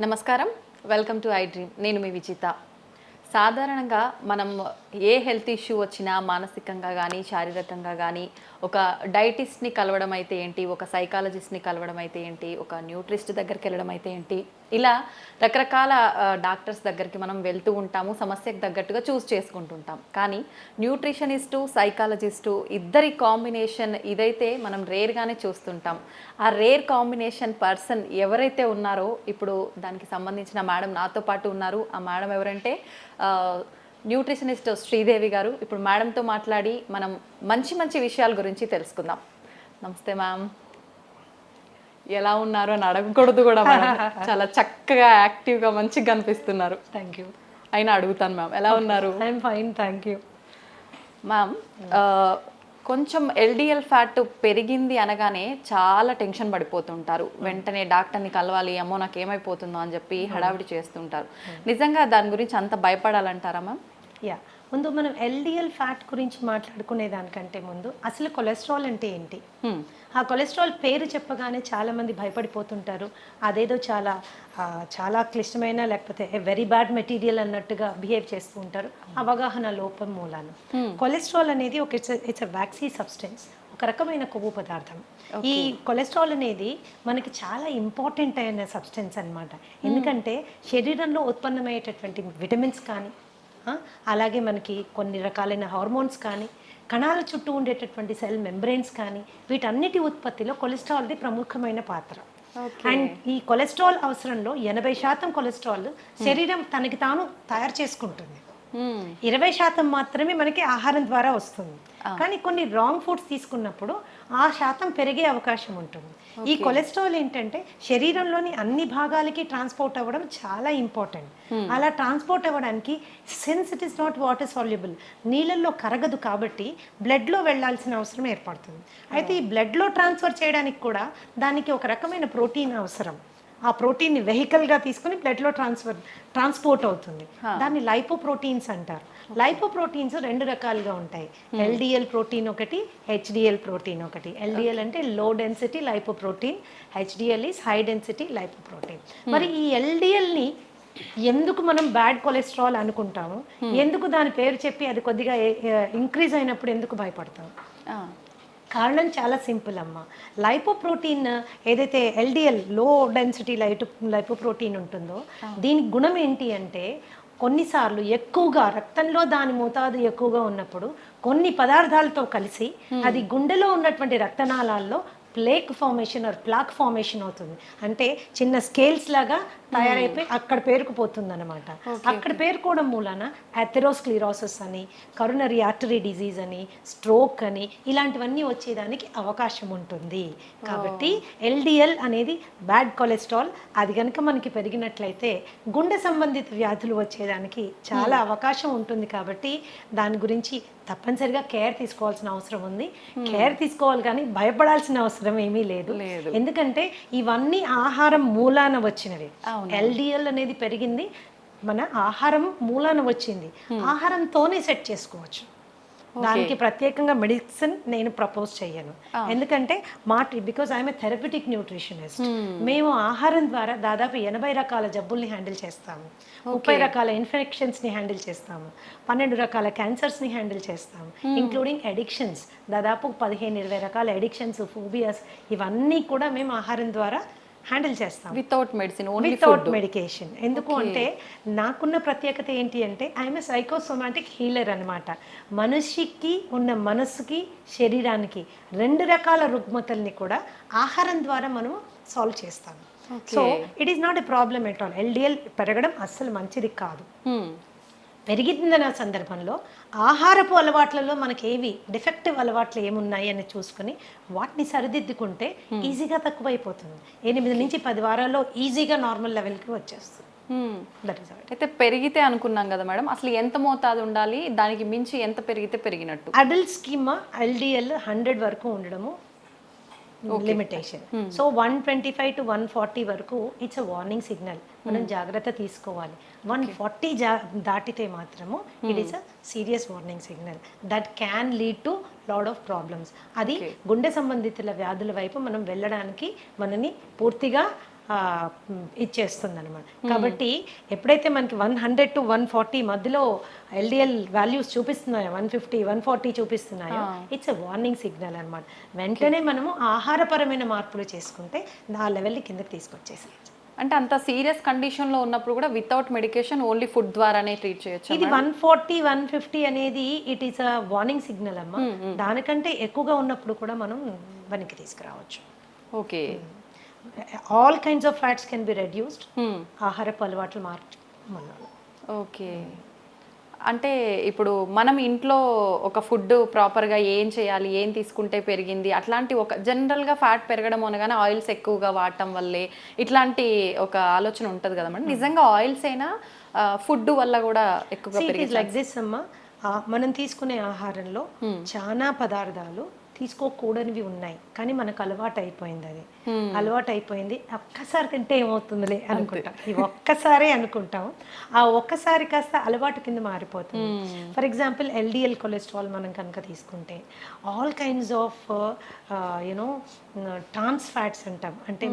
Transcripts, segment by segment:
నమస్కారం, welcome to I dream. నేను మీ విజిత. సాధారణంగా మనం ఏ హెల్త్ ఇష్యూ వచ్చినా మానసికంగా కానీ శారీరకంగా కానీ ఒక డైటిస్ట్ని కలవడం అయితే ఏంటి, ఒక సైకాలజిస్ట్ని కలవడం అయితే ఏంటి, ఒక న్యూట్రిస్ట్ దగ్గరికి వెళ్ళడం అయితే ఏంటి, ఇలా రకరకాల డాక్టర్స్ దగ్గరికి మనం వెళ్తూ ఉంటాము, సమస్యకు తగ్గట్టుగా చూస్ చేసుకుంటుంటాం. కానీ న్యూట్రిషనిస్టు, సైకాలజిస్టు ఇద్దరి కాంబినేషన్ ఇదైతే మనం రేర్గానే చూస్తుంటాం. ఆ రేర్ కాంబినేషన్ పర్సన్ ఎవరైతే ఉన్నారో ఇప్పుడు దానికి సంబంధించిన మేడం నాతో పాటు ఉన్నారు. ఆ మేడం ఎవరంటే న్యూట్రిషనిస్ట్ శ్రీదేవి గారు. ఇప్పుడు మేడంతో మాట్లాడి మనం మంచి మంచి విషయాల గురించి తెలుసుకుందాం. నమస్తే మ్యామ్. ఎలా ఉన్నారు అని అడగకూడదు కూడా మేడం. చాలా చక్కగా యాక్టివ్గా మంచిగా కనిపిస్తున్నారు. Thank you. అయినా అడుగుతాను మ్యామ్, ఎలా ఉన్నారు? I'm fine, thank you. Ma'am, కొంచెం ఎల్డిఎల్ ఫ్యాట్ పెరిగింది అనగానే చాలా టెన్షన్ పడిపోతుంటారు. వెంటనే డాక్టర్ని కలవాలి, అమ్మో నాకు ఏమైపోతుందో అని చెప్పి హడావిడి చేస్తుంటారు. నిజంగా దాని గురించి అంత భయపడాలంటారా మ్యామ్? యా, ముందు మనం ఎల్డిఎల్ ఫ్యాట్ గురించి మాట్లాడుకునే దానికంటే ముందు అసలు కొలెస్ట్రాల్ అంటే ఏంటి, ఆ కొలెస్ట్రాల్ పేరు చెప్పగానే చాలామంది భయపడిపోతుంటారు. అదేదో చాలా క్లిష్టమైన లేకపోతే వెరీ బ్యాడ్ మెటీరియల్ అన్నట్టుగా బిహేవ్ చేస్తూ ఉంటారు, అవగాహన లోపం మూలాన. కొలెస్ట్రాల్ అనేది ఇట్స్ అ వ్యాక్సీ సబ్స్టెన్స్, ఒక రకమైన కొవ్వు పదార్థం. ఈ కొలెస్ట్రాల్ అనేది మనకి చాలా ఇంపార్టెంట్ అయిన సబ్స్టెన్స్ అన్నమాట. ఎందుకంటే శరీరంలో ఉత్పన్నమయ్యేటటువంటి విటమిన్స్ కానీ అలాగే మనకి కొన్ని రకాలైన హార్మోన్స్ కానీ కణాల చుట్టూ ఉండేటటువంటి సెల్ మెంబ్రెయిన్స్ కానీ వీటన్నిటి ఉత్పత్తిలో కొలెస్ట్రాల్ది ప్రముఖమైన పాత్ర. అండ్ ఈ కొలెస్ట్రాల్ అవసరంలో 80% కొలెస్ట్రాల్ శరీరం తనకి తాను తయారు చేసుకుంటుంది. 20% మాత్రమే మనకి ఆహారం ద్వారా వస్తుంది. కానీ కొన్ని రాంగ్ ఫుడ్స్ తీసుకున్నప్పుడు ఆ శాతం పెరిగే అవకాశం ఉంటుంది. ఈ కొలెస్ట్రాల్ ఏంటంటే శరీరంలోని అన్ని భాగాలకి ట్రాన్స్పోర్ట్ అవ్వడం చాలా ఇంపార్టెంట్. అలా ట్రాన్స్పోర్ట్ అవ్వడానికి since it is not water soluble, నీళ్ళల్లో కరగదు కాబట్టి బ్లడ్లో వెళ్ళాల్సిన అవసరం ఏర్పడుతుంది. అయితే ఈ బ్లడ్లో ట్రాన్స్ఫర్ చేయడానికి కూడా దానికి ఒక రకమైన ప్రోటీన్ అవసరం. ఆ ప్రోటీన్ని వెహికల్గా తీసుకుని బ్లడ్లో ట్రాన్స్పోర్ట్ అవుతుంది. దాన్ని లైపోప్రోటీన్స్ అంటారు. లైపోప్రోటీన్స్ 2 రకాలుగా ఉంటాయి. ఎల్డిఎల్ ప్రోటీన్ ఒకటి, హెచ్డిఎల్ ప్రోటీన్ ఒకటి. ఎల్డిఎల్ అంటే low density lipoprotein, HDL is high density lipoprotein. మరి ఈ ఎల్డిఎల్ని ఎందుకు మనం బ్యాడ్ కొలెస్ట్రాల్ అనుకుంటాము, ఎందుకు దాని పేరు చెప్పి అది కొద్దిగా ఇంక్రీజ్ అయినప్పుడు ఎందుకు భయపడతాం? కారణం చాలా సింపుల్ అమ్మ. లైపోప్రోటీన్ ఏదైతే ఎల్డిఎల్ లో డెన్సిటీ లైపోప్రోటీన్ ఉంటుందో దీని గుణం ఏంటి అంటే కొన్నిసార్లు ఎక్కువగా రక్తంలో దాని మోతాదు ఎక్కువగా ఉన్నప్పుడు కొన్ని పదార్థాలతో కలిసి అది గుండెలో ఉన్నటువంటి రక్తనాళాల్లో ప్లేక్ ఫార్మేషన్ అవుతుంది. అంటే చిన్న స్కేల్స్ లాగా తయారైపోయి అక్కడ పేరుకుపోతుంది అనమాట. అక్కడ పేరుకోవడం మూలాన అథెరోస్క్లిరోసిస్ అని, కరోనరీ ఆర్టరీ డిజీజ్ అని, స్ట్రోక్ అని ఇలాంటివన్నీ వచ్చేదానికి అవకాశం ఉంటుంది. కాబట్టి ఎల్డిఎల్ అనేది బ్యాడ్ కొలెస్ట్రాల్. అది కనుక మనకి పెరిగినట్లయితే గుండె సంబంధిత వ్యాధులు వచ్చేదానికి చాలా అవకాశం ఉంటుంది. కాబట్టి దాని గురించి తప్పనిసరిగా కేర్ తీసుకోవాల్సిన అవసరం ఉంది. కేర్ తీసుకోవాలి కానీ భయపడాల్సిన అవసరం ఏమీ లేదు. ఎందుకంటే ఇవన్నీ ఆహారం మూలాన వచ్చినవి. ఎల్డిఎల్ అనేది పెరిగింది మన ఆహారం మూలాన వచ్చింది. ఆహారంతోనే సెట్ చేసుకోవచ్చు. దానికి ప్రత్యేకంగా మెడిసిన్ నేను ప్రపోజ్ చేయను. ఎందుకంటే because I'm A therapeutic nutritionist. మేము ఆహారం ద్వారా దాదాపు 80 రకాల జబ్బుల్ని హ్యాండిల్ చేస్తాము, 30 రకాల ఇన్ఫెక్షన్స్ని హ్యాండిల్ చేస్తాము, 12 రకాల క్యాన్సర్స్ని హ్యాండిల్ చేస్తాము, ఇంక్లూడింగ్ అడిక్షన్స్. దాదాపు 15-20 రకాల అడిక్షన్స్, ఫోబియాస్ ఇవన్నీ కూడా మేము ఆహారం ద్వారా హ్యాండిల్ చేస్తాం వితౌట్ మెడిసిన్, వితౌట్ మెడికేషన్. ఎందుకు అంటే నాకున్న ప్రత్యేకత ఏంటి అంటే ఐఎమ్ ఏ సైకోసోమాటిక్ హీలర్ అనమాట. మనిషికి ఉన్న మనసుకి శరీరానికి 2 రకాల రుగ్మతల్ని కూడా ఆహారం ద్వారా మనం సాల్వ్ చేస్తాము. So it is not a problem at all. LDL పెరగడం అస్సలు మంచిది కాదు. పెరిగిందన్న సందర్భంలో ఆహారపు అలవాట్లలో మనకి ఏవి డిఫెక్టివ్ అలవాట్లు ఏమున్నాయి అని చూసుకుని వాటిని సరిదిద్దుకుంటే ఈజీగా తక్కువైపోతుంది. 8 నుంచి 10 వారాల్లో ఈజీగా నార్మల్ లెవెల్కి వచ్చేస్తుంది. అయితే పెరిగితే అనుకున్నాం కదా మేడం, అసలు ఎంత మోతాదు ఉండాలి, దానికి మించి ఎంత పెరిగితే పెరిగినట్టు? అడల్ట్ స్కీమ్ ఎల్డిఎల్ 100 వరకు ఉండడము లిమిటేషన్. సో 125 to 140 వరకు ఇట్స్ అ వార్నింగ్ సిగ్నల్, మనం జాగ్రత్త తీసుకోవాలి. 140 దాటితే మాత్రము it is a serious warning signal that can lead to lot of problems. అది గుండె సంబంధితుల వ్యాధుల వైపు మనం వెళ్ళడానికి మనని పూర్తిగా ఇచ్చేస్తుంది అనమాట. కాబట్టి ఎప్పుడైతే మనకి 100 to 140 మధ్యలో ఎల్డిఎల్ వాల్యూస్ చూపిస్తున్నాయో, 150 140 చూపిస్తున్నాయో, ఇట్స్ ఎ వార్నింగ్ సిగ్నల్ అనమాట. వెంటనే మనము ఆహారపరమైన మార్పులు చేసుకుంటే ఆ లెవెల్ని కిందకి తీసుకొచ్చేసేయచ్చు. అంటే అంత సీరియస్ కండిషన్లో ఉన్నప్పుడు కూడా వితౌట్ మెడికేషన్ ఓన్లీ ఫుడ్ ద్వారానే ట్రీట్ చేయొచ్చు. ఇది 140 150 అనేది it is a warning signal అమ్మా. దానికంటే ఎక్కువగా ఉన్నప్పుడు కూడా మనం వెనక్కి తీసుకురావచ్చు. Okay. All kinds of fats can be reduced ఆహారపు అలవాట్లు మార్చడం. ఓకే. అంటే ఇప్పుడు మనం ఇంట్లో ఒక ఫుడ్ ప్రాపర్గా ఏం చేయాలి, ఏం తీసుకుంటే పెరిగింది, అట్లాంటి ఒక జనరల్గా ఫ్యాట్ పెరగడం అనగానే ఆయిల్స్ ఎక్కువగా వాడటం వల్లే ఇట్లాంటి ఒక ఆలోచన ఉంటుంది కదా మేడం. నిజంగా ఆయిల్స్ అయినా ఫుడ్ వల్ల కూడా ఎక్కువగా పెరిగింది? లైక్ దిస్ అమ్మా, మనం తీసుకునే ఆహారంలో చాలా పదార్థాలు తీసుకోకూడనివి ఉన్నాయి, కానీ మనకు అలవాటు అయిపోయింది. అది అలవాటు అయిపోయింది. ఒక్కసారి తింటే ఏమవుతుందిలే అనుకుంటాం, ఇవి ఒక్కసారే అనుకుంటాం. ఆ ఒక్కసారి కాస్త అలవాటు కింద మారిపోతుంది. ఫర్ ఎగ్జాంపుల్ ఎల్డిఎల్ కొలెస్ట్రాల్ మనం కనుక తీసుకుంటే all kinds of you know trans fats అంటాం. అంటే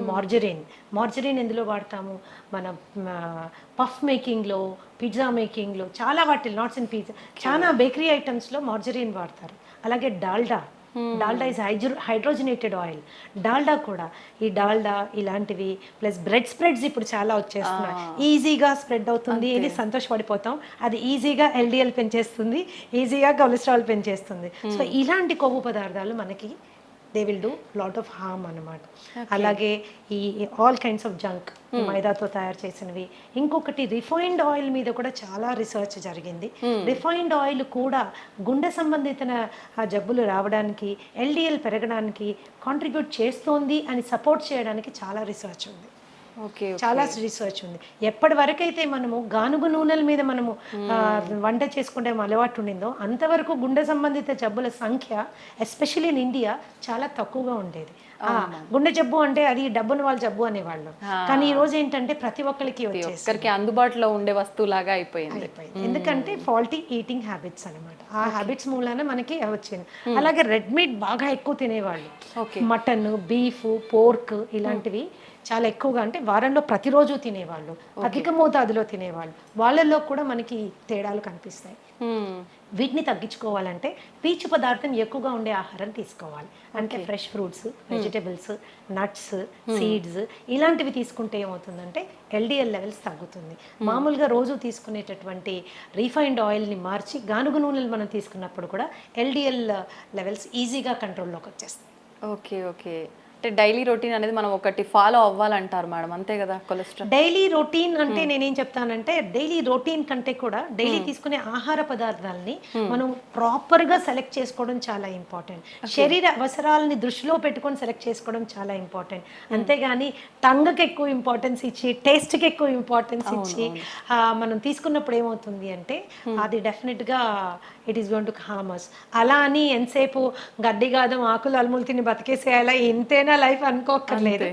మార్జరీన్ ఎందులో వాడతాము? మన పఫ్ మేకింగ్లో, పిజ్జా మేకింగ్లో, చాలా వాటిలో, నాట్స్ ఇన్ పిజ్జా, చాలా బేకరీ ఐటమ్స్లో మార్జరీన్ వాడతారు. అలాగే Dalda is hydrogenated oil. Dalda కూడా, ఈ డాల్డా ఇలాంటివి ప్లస్ బ్రెడ్ స్ప్రెడ్స్ ఇప్పుడు చాలా వచ్చేస్తున్నాయి. ఈజీగా స్ప్రెడ్ అవుతుంది, ఇది సంతోషపడిపోతాం. అది ఈజీగా ఎల్డిఎల్ పెంచేస్తుంది, ఈజీగా కొలెస్ట్రాల్ పెంచేస్తుంది. సో ఇలాంటి కొవ్వు పదార్థాలు మనకి they will do lot of harm అన్నమాట. అలాగే ఈ ఆల్ కైండ్స్ ఆఫ్ జంక్, మైదాతో తయారు చేసినవి. ఇంకొకటి రిఫైన్డ్ ఆయిల్ మీద కూడా చాలా రీసెర్చ్ జరిగింది. రిఫైన్డ్ ఆయిల్ కూడా గుండె సంబంధిత జబ్బులు రావడానికి, ఎల్డిఎల్ పెరగడానికి కాంట్రిబ్యూట్ చేస్తోంది అని సపోర్ట్ చేయడానికి చాలా రీసెర్చ్ ఉంది. చాలా రీసెర్చ్ ఉంది. ఎప్పటి వరకైతే మనము గానుగు నూనెల మీద మనము వంట చేసుకుంటే అలవాటు ఉండిందో అంతవరకు గుండె సంబంధిత జబ్బుల సంఖ్య ఎస్పెషల్లీ ఇన్ ఇండియా చాలా తక్కువగా ఉండేది. గుండె జబ్బు అంటే అది డబ్బున వాళ్ళ జబ్బు అనేవాళ్ళు, కానీ ఈ రోజు ఏంటంటే ప్రతి ఒక్కరికి వచ్చేసరికి అందుబాటులో ఉండే వస్తువులాగా అయిపోయింది. ఎందుకంటే ఫాల్టీ ఈటింగ్ హ్యాబిట్స్ అనమాట. ఆ హ్యాబిట్స్ మూలాన మనకి వచ్చింది. అలాగే రెడ్ మీట్ బాగా ఎక్కువ తినేవాళ్ళు, మటన్, బీఫ్, పోర్క్ ఇలాంటివి చాలా ఎక్కువగా, అంటే వారంలో ప్రతిరోజు తినేవాళ్ళు, అధిక మోతాదులో తినేవాళ్ళు, వాళ్ళల్లో కూడా మనకి తేడాలు కనిపిస్తాయి. వీటిని తగ్గించుకోవాలంటే పీచు పదార్థం ఎక్కువగా ఉండే ఆహారం తీసుకోవాలి. అంటే fresh fruits, vegetables, nuts, seeds ఇలాంటివి తీసుకుంటే ఏమవుతుందంటే ఎల్డిఎల్ లెవెల్స్ తగ్గుతుంది. మామూలుగా రోజు తీసుకునేటటువంటి రీఫైన్డ్ ఆయిల్ని మార్చి గానుగు నూనెలు మనం తీసుకున్నప్పుడు కూడా ఎల్డిఎల్ లెవెల్స్ ఈజీగా కంట్రోల్లోకి వచ్చేస్తాయి. ఓకే. అంటే డైలీ రొటీన్ అనేది మనం ఒకటి ఫాలో అవ్వాలంటారు మేడం, అంతే కదా? కొలెస్ట్రాల్ డైలీ రొటీన్ అంటే నేనేం చెప్తానంటే డైలీ రొటీన్ కంటే కూడా డైలీ తీసుకునే ఆహార పదార్థాలని మనం ప్రాపర్గా సెలెక్ట్ చేసుకోవడం చాలా ఇంపార్టెంట్. శరీర అవసరాలని దృష్టిలో పెట్టుకొని సెలెక్ట్ చేసుకోవడం చాలా ఇంపార్టెంట్. అంతేగాని టంగ్కి ఎక్కువ ఇంపార్టెన్స్ ఇచ్చి, టేస్ట్కి ఎక్కువ ఇంపార్టెన్స్ ఇచ్చి మనం తీసుకున్నప్పుడు ఏమవుతుంది అంటే అది డెఫినెట్గా it is going to harm us. అలా అని ఎంతసేపు గడ్డి గాదం ఆకులు అలుములు తిని బతికేసేయాలా, ఇంతేనా లైఫ్ అనుకోక్కర్లేదు.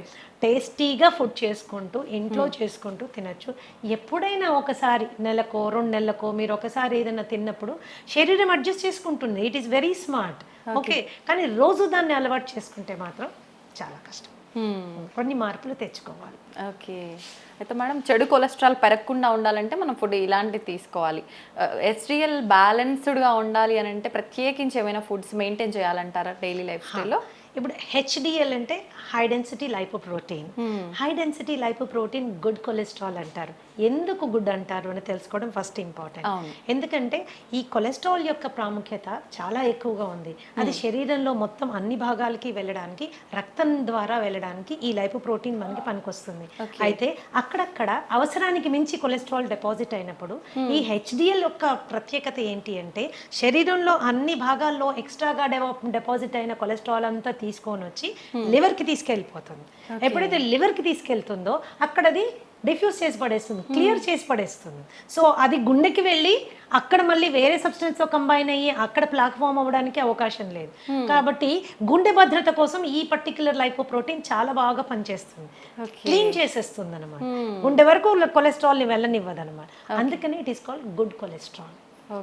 టేస్టీగా ఫుడ్ చేసుకుంటూ ఇంట్లో చేసుకుంటూ తినచ్చు. ఎప్పుడైనా ఒకసారి నెలకో 2 నెలలకో మీరు ఒకసారి ఏదైనా తిన్నప్పుడు శరీరం అడ్జస్ట్ చేసుకుంటుంది. It is very smart. Okay, కానీ రోజు దాన్ని అలవాటు చేసుకుంటే మాత్రం చాలా కష్టం. కొన్ని మార్పులు తెచ్చుకోవాలి. ఓకే. అయితే మేడం, చెడు కొలెస్ట్రాల్ పెరగకుండా ఉండాలంటే మనం ఫుడ్ ఇలాంటివి తీసుకోవాలి. HDL బ్యాలెన్స్డ్గా ఉండాలి అని అంటే ప్రత్యేకించి ఏమైనా ఫుడ్స్ మెయింటైన్ చేయాలంటారా డైలీ లైఫ్ స్టైల్లో? ఇప్పుడు HDL అంటే high density lipoprotein. High density lipoprotein good cholesterol అంటారు. ఎందుకు గుడ్ అంటారు అని తెలుసుకోవడం ఫస్ట్ ఇంపార్టెంట్. ఎందుకంటే ఈ కొలెస్ట్రాల్ యొక్క ప్రాముఖ్యత చాలా ఎక్కువగా ఉంది. అది శరీరంలో మొత్తం అన్ని భాగాలకి వెళ్ళడానికి, రక్తం ద్వారా వెళ్ళడానికి ఈ లైపోప్రోటీన్ మనకి పనికొస్తుంది. అయితే అక్కడక్కడ అవసరానికి మించి కొలెస్ట్రాల్ డిపాజిట్ అయినప్పుడు ఈ HDL యొక్క ప్రత్యేకత ఏంటి అంటే శరీరంలో అన్ని భాగాల్లో ఎక్స్ట్రాగా డిపాజిట్ అయిన కొలెస్ట్రాల్ అంతా తీసుకొని వచ్చి లివర్కి తీసుకెళ్ళిపోతుంది. ఎప్పుడైతే లివర్కి తీసుకెళ్తుందో అక్కడ అది డిఫ్యూజ్ చేసి పడేస్తుంది, క్లియర్ చేసి పడేస్తుంది. సో అది గుండెకి వెళ్ళి అక్కడ మళ్ళీ వేరే సబ్స్టెన్స్తో కంబైన్ అయ్యి అక్కడ ప్లాక్ ఫామ్ అవ్వడానికి అవకాశం లేదు. కాబట్టి గుండె భద్రత కోసం ఈ పర్టికులర్ లైపోప్రోటీన్ చాలా బాగా పనిచేస్తుంది, క్లీన్ చేసేస్తుంది అనమాట. గుండె వరకు కొలెస్ట్రాల్ని వెళ్ళనివ్వదు అనమాట. అందుకని it is called good cholesterol.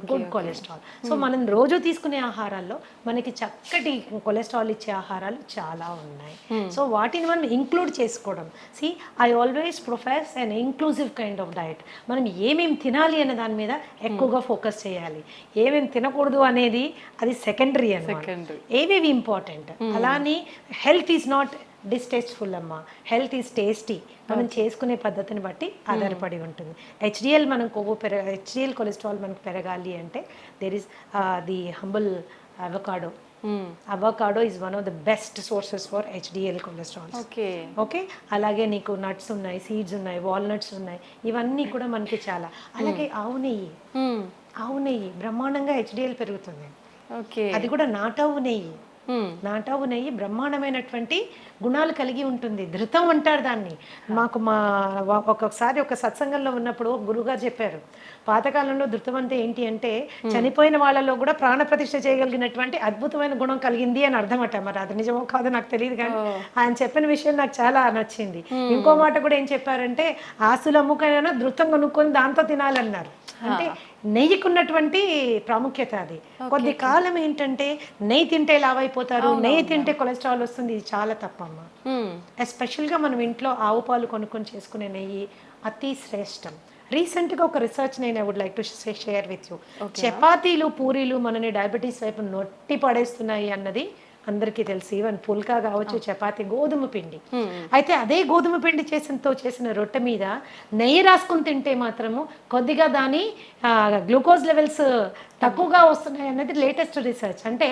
Good cholesterol. So మనం రోజు తీసుకునే ఆహారాల్లో మనకి చక్కటి కొలెస్ట్రాల్ ఇచ్చే ఆహారాలు చాలా ఉన్నాయి. సో వాటిని మనం ఇంక్లూడ్ చేసుకోవడం. See I always profess an inclusive kind of diet. మనం ఏమేమి తినాలి అనే దాని మీద ఎక్కువగా ఫోకస్ చేయాలి. ఏమేమి తినకూడదు అనేది అది సెకండరీ అన్నమాట. ఏవేవి ఇంపార్టెంట్. అలానే హెల్త్ ఈజ్ నాట్ డిస్టేస్ట్ఫుల్ అమ్మా, హెల్త్ ఈజ్ టేస్టీ. మనం చేసుకునే పద్ధతిని బట్టి ఆధారపడి ఉంటుంది. హెచ్డిఎల్ మనం హెచ్డిఎల్ కొలెస్ట్రాల్ మనకు పెరగాలి అంటే there is the humble avocado. Avocado is one of the best sources for HDL cholesterol. Okay, అలాగే నీకు నట్స్ ఉన్నాయి, సీడ్స్ ఉన్నాయి, వాల్నట్స్ ఉన్నాయి, ఇవన్నీ కూడా మనకి చాలా. అలాగే ఆవు నెయ్యి బ్రహ్మాండంగా హెచ్డిఎల్ పెరుగుతుంది. అది కూడా నాటావు నెయ్యి. నాటావు నెయ్యి బ్రహ్మాండమైనటువంటి గుణాలు కలిగి ఉంటుంది. ధృతం అంటారు దాన్ని. మాకు ఒక్కొక్కసారి ఒక సత్సంగంలో ఉన్నప్పుడు గురువుగారు చెప్పారు, పాతకాలంలో ధృతం అంటే ఏంటి అంటే చనిపోయిన వాళ్ళలో కూడా ప్రాణ ప్రతిష్ఠ చేయగలిగినటువంటి అద్భుతమైన గుణం కలిగింది అని అర్థమట. మరి అది నిజమో కాదో నాకు తెలియదు, కానీ ఆయన చెప్పిన విషయం నాకు చాలా నచ్చింది. ఇంకో మాట కూడా ఏం చెప్పారంటే ఆస్తులు అమ్ముకైనా ధృతం కొనుక్కొని దాంతో తినాలన్నారు. అంటే నెయ్యికున్నటువంటి ప్రాముఖ్యత అది. కొద్ది కాలం ఏంటంటే నెయ్యి తింటే లావైపోతారు, నెయ్యి తింటే కొలెస్ట్రాల్ వస్తుంది. ఇది చాలా తప్పమ్మా. ఎస్పెషల్గా మనం ఇంట్లో ఆవు పాలు కొనుక్కొని చేసుకునే నెయ్యి అతి శ్రేష్టం. రీసెంట్గా ఒక రీసెర్చ్ నేను I would like to share with you. చపాతీలు పూరీలు మనని డయాబెటీస్ వైపు నొట్టి పడేస్తున్నాయి అన్నది అందరికీ తెలుసు. ఈవెన్ పుల్కా కావచ్చు, చపాతీ, గోధుమ పిండి. అయితే అదే గోధుమ పిండి చేసిన రొట్టె మీద నెయ్యి రాసుకుని తింటే మాత్రము కొద్దిగా దాని గ్లూకోజ్ లెవెల్స్ తక్కువగా వస్తున్నాయి అన్నది లేటెస్ట్ రీసెర్చ్. అంటే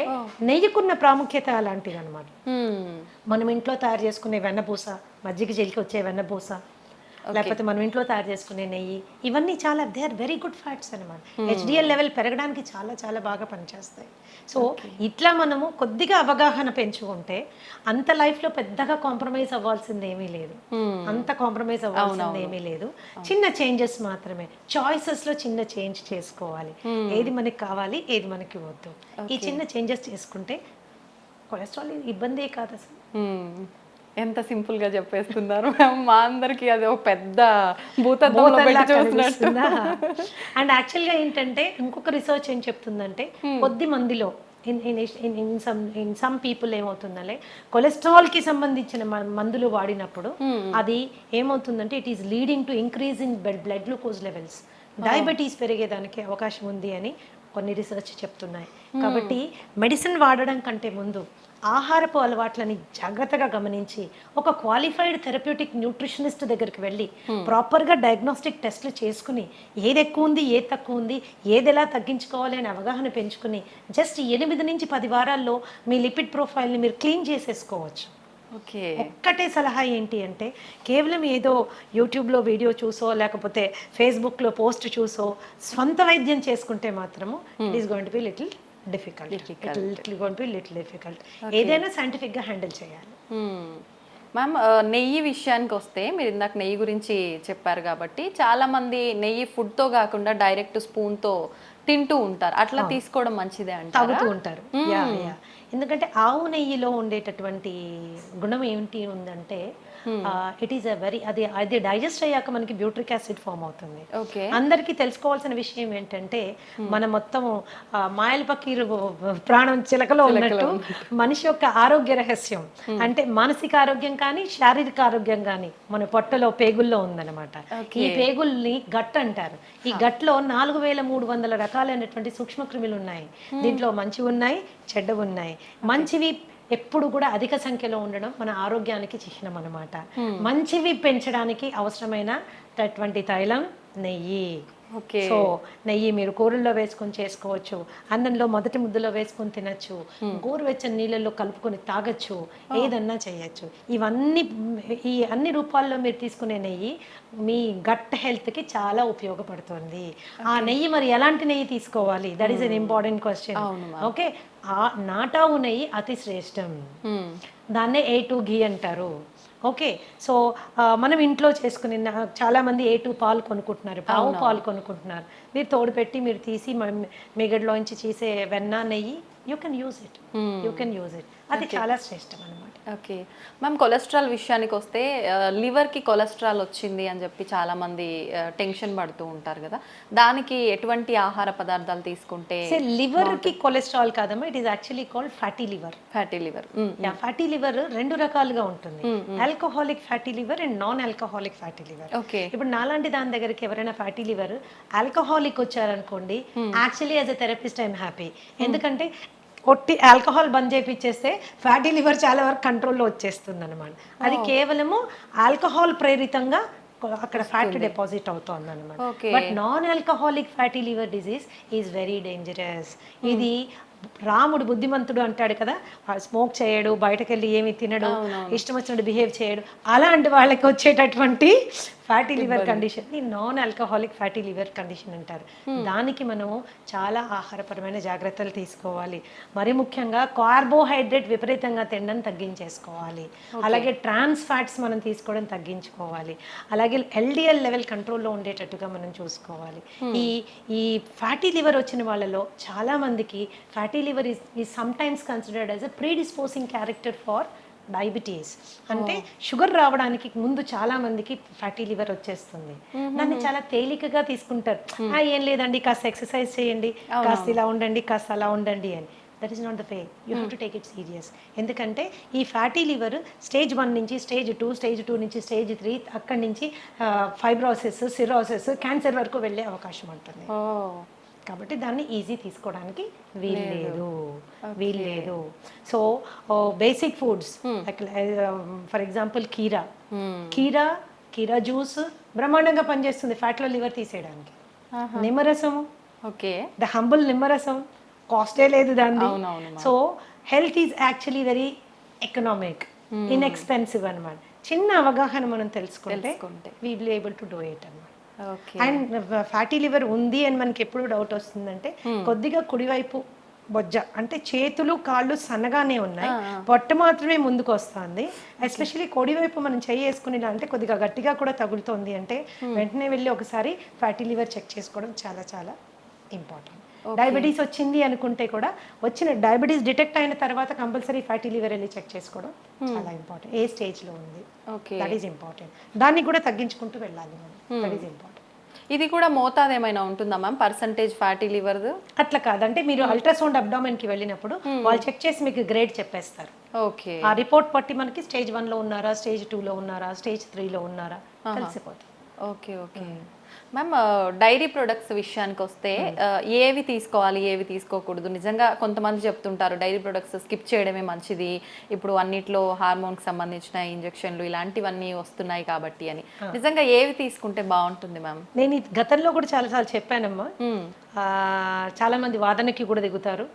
నెయ్యికున్న ప్రాముఖ్యత అలాంటిది అనమాట. మనం ఇంట్లో తయారు చేసుకునే వెన్నపూస, మజ్జిగ జెల్కి వచ్చే వెన్నపూస, లేకపోతే మనం ఇంట్లో తయారు చేసుకునే నెయ్యి, ఇవన్నీ చాలా they are very good fats అనమాట. హెచ్డిఎల్ లెవెల్ పెరగడానికి చాలా చాలా బాగా పనిచేస్తాయి. సో ఇట్లా మనము కొద్దిగా అవగాహన పెంచుకుంటే అంత లైఫ్లో పెద్దగా కాంప్రమైజ్ అవ్వాల్సింది ఏమీ లేదు. అంత కాంప్రమైజ్ అవ్వాల్సింది ఏమీ లేదు. చిన్న చేంజెస్ మాత్రమే, చాయిసెస్లో చిన్న చేంజ్ చేసుకోవాలి. ఏది మనకి కావాలి, ఏది మనకి వద్దు, ఈ చిన్న చేంజెస్ చేసుకుంటే కొలెస్ట్రాల్ ఇబ్బందే కాదు అసలు. ఎంత సింపుల్ గా చెప్పేస్తున్నారు. మా అందరికి అది ఒక పెద్ద భూతత్వంలో పెట్టి చూస్తున్నా. అండ్ యాక్చువల్గా ఏంటంటే ఇంకొక రీసెర్చ్ ఏం చెప్తుందంటే కొద్ది మందిలో ఇన్ సమ్ పీపుల్ ఏమవుతుందంటే కొలెస్ట్రాల్ కి సంబంధించిన మందులు వాడినప్పుడు అది ఏమవుతుందంటే it is leading to increase in blood glucose levels, diabetes పెరిగేదానికి అవకాశం ఉంది అని కొన్ని రీసెర్చ్ చెప్తున్నాయి. కాబట్టి మెడిసిన్ వాడడం కంటే ముందు ఆహారపు అలవాట్లని జాగ్రత్తగా గమనించి ఒక క్వాలిఫైడ్ థెరప్యూటిక్ న్యూట్రిషనిస్ట్ దగ్గరికి వెళ్ళి ప్రాపర్గా డయాగ్నోస్టిక్ టెస్ట్లు చేసుకుని ఏది ఎక్కువ ఉంది, ఏది తక్కువ ఉంది, ఏది ఎలా తగ్గించుకోవాలి అని అవగాహన పెంచుకుని జస్ట్ 8 నుంచి 10 వారాల్లో మీ లిపిడ్ ప్రొఫైల్ని మీరు క్లీన్ చేసేసుకోవచ్చు. ఒక్కటే సలహా ఏంటి అంటే కేవలం ఏదో యూట్యూబ్లో వీడియో చూసో లేకపోతే ఫేస్బుక్లో పోస్ట్ చూసో స్వంత వైద్యం చేసుకుంటే మాత్రము it is going to be little difficult. ఏదైనా సైంటిఫిక్ గా హ్యాండిల్ చేయాలి. మ్యామ్, నెయ్యి విషయానికి వస్తే మీరు ఇందాక నెయ్యి గురించి చెప్పారు కాబట్టి చాలా మంది నెయ్యి ఫుడ్ తో కాకుండా డైరెక్ట్ స్పూన్ తో తింటూ ఉంటారు. అట్లా తీసుకోవడం మంచిదే అంటే తాగుతూ ఉంటారు. ఎందుకంటే ఆవు నెయ్యిలో ఉండేటటువంటి గుణం ఏంటి ఉందంటే ఇట్ ఈస్ అది డైజెస్ట్ అయ్యాక మనకి బ్యూట్రిక్ యాసిడ్ ఫామ్ అవుతుంది. అందరికీ తెలుసుకోవాల్సిన విషయం ఏంటంటే మన మొత్తం మాయల పకీరు ప్రాణం చిలకలో ఉన్నట్టు మనిషి యొక్క ఆరోగ్య రహస్యం అంటే మానసిక ఆరోగ్యం కానీ శారీరక ఆరోగ్యం కానీ మన పొట్టలో పేగుల్లో ఉందన్నమాట. ఈ పేగుల్ని గట్ అంటారు. ఈ గట్లో 4300 రకాలైనటువంటి సూక్ష్మక్రిములు ఉన్నాయి. దీంట్లో మంచివి ఉన్నాయి, చెడ్డవి ఉన్నాయి. మంచివి ఎప్పుడు కూడా అధిక సంఖ్యలో ఉండడం మన ఆరోగ్యానికి చిహ్నం అన్నమాట. మంచివి పెంచడానికి అవసరమైనటువంటి తైలం నెయ్యి. సో నెయ్యి మీరు కూరల్లో వేసుకొని చేసుకోవచ్చు, అన్నంలో మొదటి ముద్దలో వేసుకొని తినచ్చు, గోరువెచ్చని నీళ్ళల్లో కలుపుకొని తాగొచ్చు, ఏదన్నా చేయొచ్చు. ఈ అన్ని రూపాల్లో మీరు తీసుకునే నెయ్యి మీ గట్ హెల్త్కి చాలా ఉపయోగపడుతుంది. ఆ నెయ్యి మరి ఎలాంటి నెయ్యి తీసుకోవాలి, that is an important question. Okay, నాటావు నెయ్యి అతి శ్రేష్టం. దాన్నే A2 ఘీ అంటారు. ఓకే, సో మనం ఇంట్లో చేసుకుని చాలామంది A2 పాలు కొనుక్కుంటున్నారు, ఆవు పాలు కొనుక్కుంటున్నారు. మీరు తోడు పెట్టి మీరు తీసి మిగడ్లోంచి చేసే వెన్న నెయ్యి యూ కెన్ యూజ్ ఇట్, అది చాలా శ్రేష్టం అనమాట. ఓకే మ్యామ్, కొలెస్ట్రాల్ విషయానికి వస్తే లివర్కి కొలెస్ట్రాల్ వచ్చింది అని చెప్పి చాలామంది టెన్షన్ పడుతూ ఉంటారు కదా, దానికి ఎటువంటి ఆహార పదార్థాలు తీసుకుంటే? లివర్కి కొలెస్ట్రాల్ కాదమ్మా, it is actually called fatty liver. Fatty liver. Fatty liver రెండు రకాలుగా ఉంటుంది, alcoholic fatty liver and non alcoholic fatty liver. Okay. ఇప్పుడు నాలాంటి దాని దగ్గరికి ఎవరైనా ఫ్యాటీ లివర్ ఆల్కహాలిక్ వచ్చారనుకోండి, actually as a therapist I'm happy. ఎందుకంటే కొట్టి ఆల్కహాల్ బంద్ చేపిచ్చేస్తే ఫ్యాటీ లివర్ చాలా వరకు కంట్రోల్లో వచ్చేస్తుంది అనమాట. అది కేవలము ఆల్కహాల్ ప్రేరితంగా అక్కడ ఫ్యాట్ డిపాజిట్ అవుతుంది అనమాట. But non alcoholic fatty liver disease is very dangerous. ఇది రాముడు బుద్ధిమంతుడు అంటాడు కదా, స్మోక్ చేయడు, బయటకు వెళ్ళి ఏమి తినడు, ఇష్టం వచ్చినట్టు బిహేవ్ చేయడు, అలాంటి వాళ్ళకి వచ్చేటటువంటి ఫ్యాటీ లివర్ కండిషన్ ని non alcoholic fatty liver condition అంటారు. దానికి మనము చాలా ఆహారపరమైన జాగ్రత్తలు తీసుకోవాలి. మరి ముఖ్యంగా కార్బోహైడ్రేట్ విపరీతంగా తినడం తగ్గించేసుకోవాలి. అలాగే ట్రాన్స్ ఫ్యాట్స్ మనం తీసుకోవడం తగ్గించుకోవాలి. అలాగే ఎల్డిఎల్ లెవెల్ కంట్రోల్లో ఉండేటట్టుగా మనం చూసుకోవాలి. ఈ ఫ్యాటీ లివర్ వచ్చిన వాళ్ళలో చాలా మందికి fatty liver is sometimes considered as a predisposing character for diabetes. అంటే షుగర్ రావడానికి ముందు చాలా మందికి ఫ్యాటీ లివర్ వచ్చేస్తుంది. దాన్ని చాలా తేలికగా తీసుకుంటారు. ఏం లేదండి, కాస్త ఎక్సర్సైజ్ చేయండి, కాస్త ఇలా ఉండండి, కాస్త అలా ఉండండి అని. That is not the way. You have to take it serious. ఎందుకంటే ఈ ఫ్యాటీ లివర్ స్టేజ్ 1 నుంచి స్టేజ్ 2, స్టేజ్ 2 నుంచి స్టేజ్ 3, అక్కడి నుంచి ఫైబ్రోసిస్, సిరోసిస్, క్యాన్సర్ వరకు వెళ్ళే అవకాశం ఉంటుంది. కాబట్టి దాన్ని ఈజీ తీసుకోవడానికి వీల్లేదు. So basic foods for example కీరా జ్యూస్ బ్రహ్మాండంగా పనిచేస్తుంది ఫ్యాట్లో లివర్ తీసేయడానికి. నిమ్మరసము, ఓకే, ద హంబుల్ నిమ్మరసం, కాస్టే లేదు దాన్ని. So health is actually very economic, inexpensive అనమాట. చిన్న అవగాహన మనం తెలుసుకుంటే we will able to do it అనమాట. అండ్ ఫ్యాటీ లివర్ ఉంది అని మనకి ఎప్పుడు డౌట్ వస్తుందంటే, కొద్దిగా కుడివైపు బొజ్జ అంటే చేతులు కాళ్ళు సన్నగానే ఉన్నాయి, పొట్ట మాత్రమే ముందుకు వస్తుంది. ఎస్పెషల్లీ కుడివైపు మనం చేయి వేసుకుని అంటే కొద్దిగా గట్టిగా కూడా తగులుతోంది అంటే వెంటనే వెళ్ళి ఒకసారి ఫ్యాటీ లివర్ చెక్ చేసుకోవడం చాలా చాలా ఇంపార్టెంట్. డయాబెటీస్ వచ్చింది అనుకుంటే కూడా డయాబెటీస్ డిటెక్ట్ అయిన తర్వాత కంపల్సరీ ఫ్యాటీ లివర్ వెళ్ళి చెక్ చేసుకోవడం చాలా ఇంపార్టెంట్. ఏ స్టేజ్లో ఉంది, దట్ ఈస్ ఇంపార్టెంట్. దాన్ని కూడా తగ్గించుకుంటూ వెళ్ళాలి మనం, దట్ ఈస్ ఇంపార్టెంట్. ఇది కూడా మోతాదు ఏమైనా ఉంటుందా మ్యామ్, పర్సంటేజ్ ఫ్యాటీ లివర్? అట్లా కాదంటే మీరు అల్ట్రాసౌండ్ అబ్డామెన్కి వెళ్ళినప్పుడు వాళ్ళు చెక్ చేసి మీకు గ్రేడ్ చెప్పేస్తారు. ఓకే. ఆ రిపోర్ట్ బట్టి మనకి స్టేజ్ 1లో ఉన్నారా, స్టేజ్ 2లో ఉన్నారా, స్టేజ్ 3లో ఉన్నారా తెలిసిపోతుంది. Okay okay ma'am, dairy products విషయానికి వస్తే ఏవి తీసుకోవాలి, ఏవి తీసుకోకూడదు? నిజంగా కొంతమంది చెప్తుంటారు డైరీ ప్రొడక్ట్స్ స్కిప్ చేయడమే మంచిది, ఇప్పుడు అన్నిట్లో హార్మోన్కి సంబంధించిన ఇంజెక్షన్లు ఇలాంటివన్నీ వస్తున్నాయి కాబట్టి అని. నిజంగా ఏవి తీసుకుంటే బాగుంటుంది మ్యామ్? నేను గతంలో కూడా చాలాసార్లు చెప్పానమ్మా. చాలా మంది వాదనకి కూడా దిగుతారు.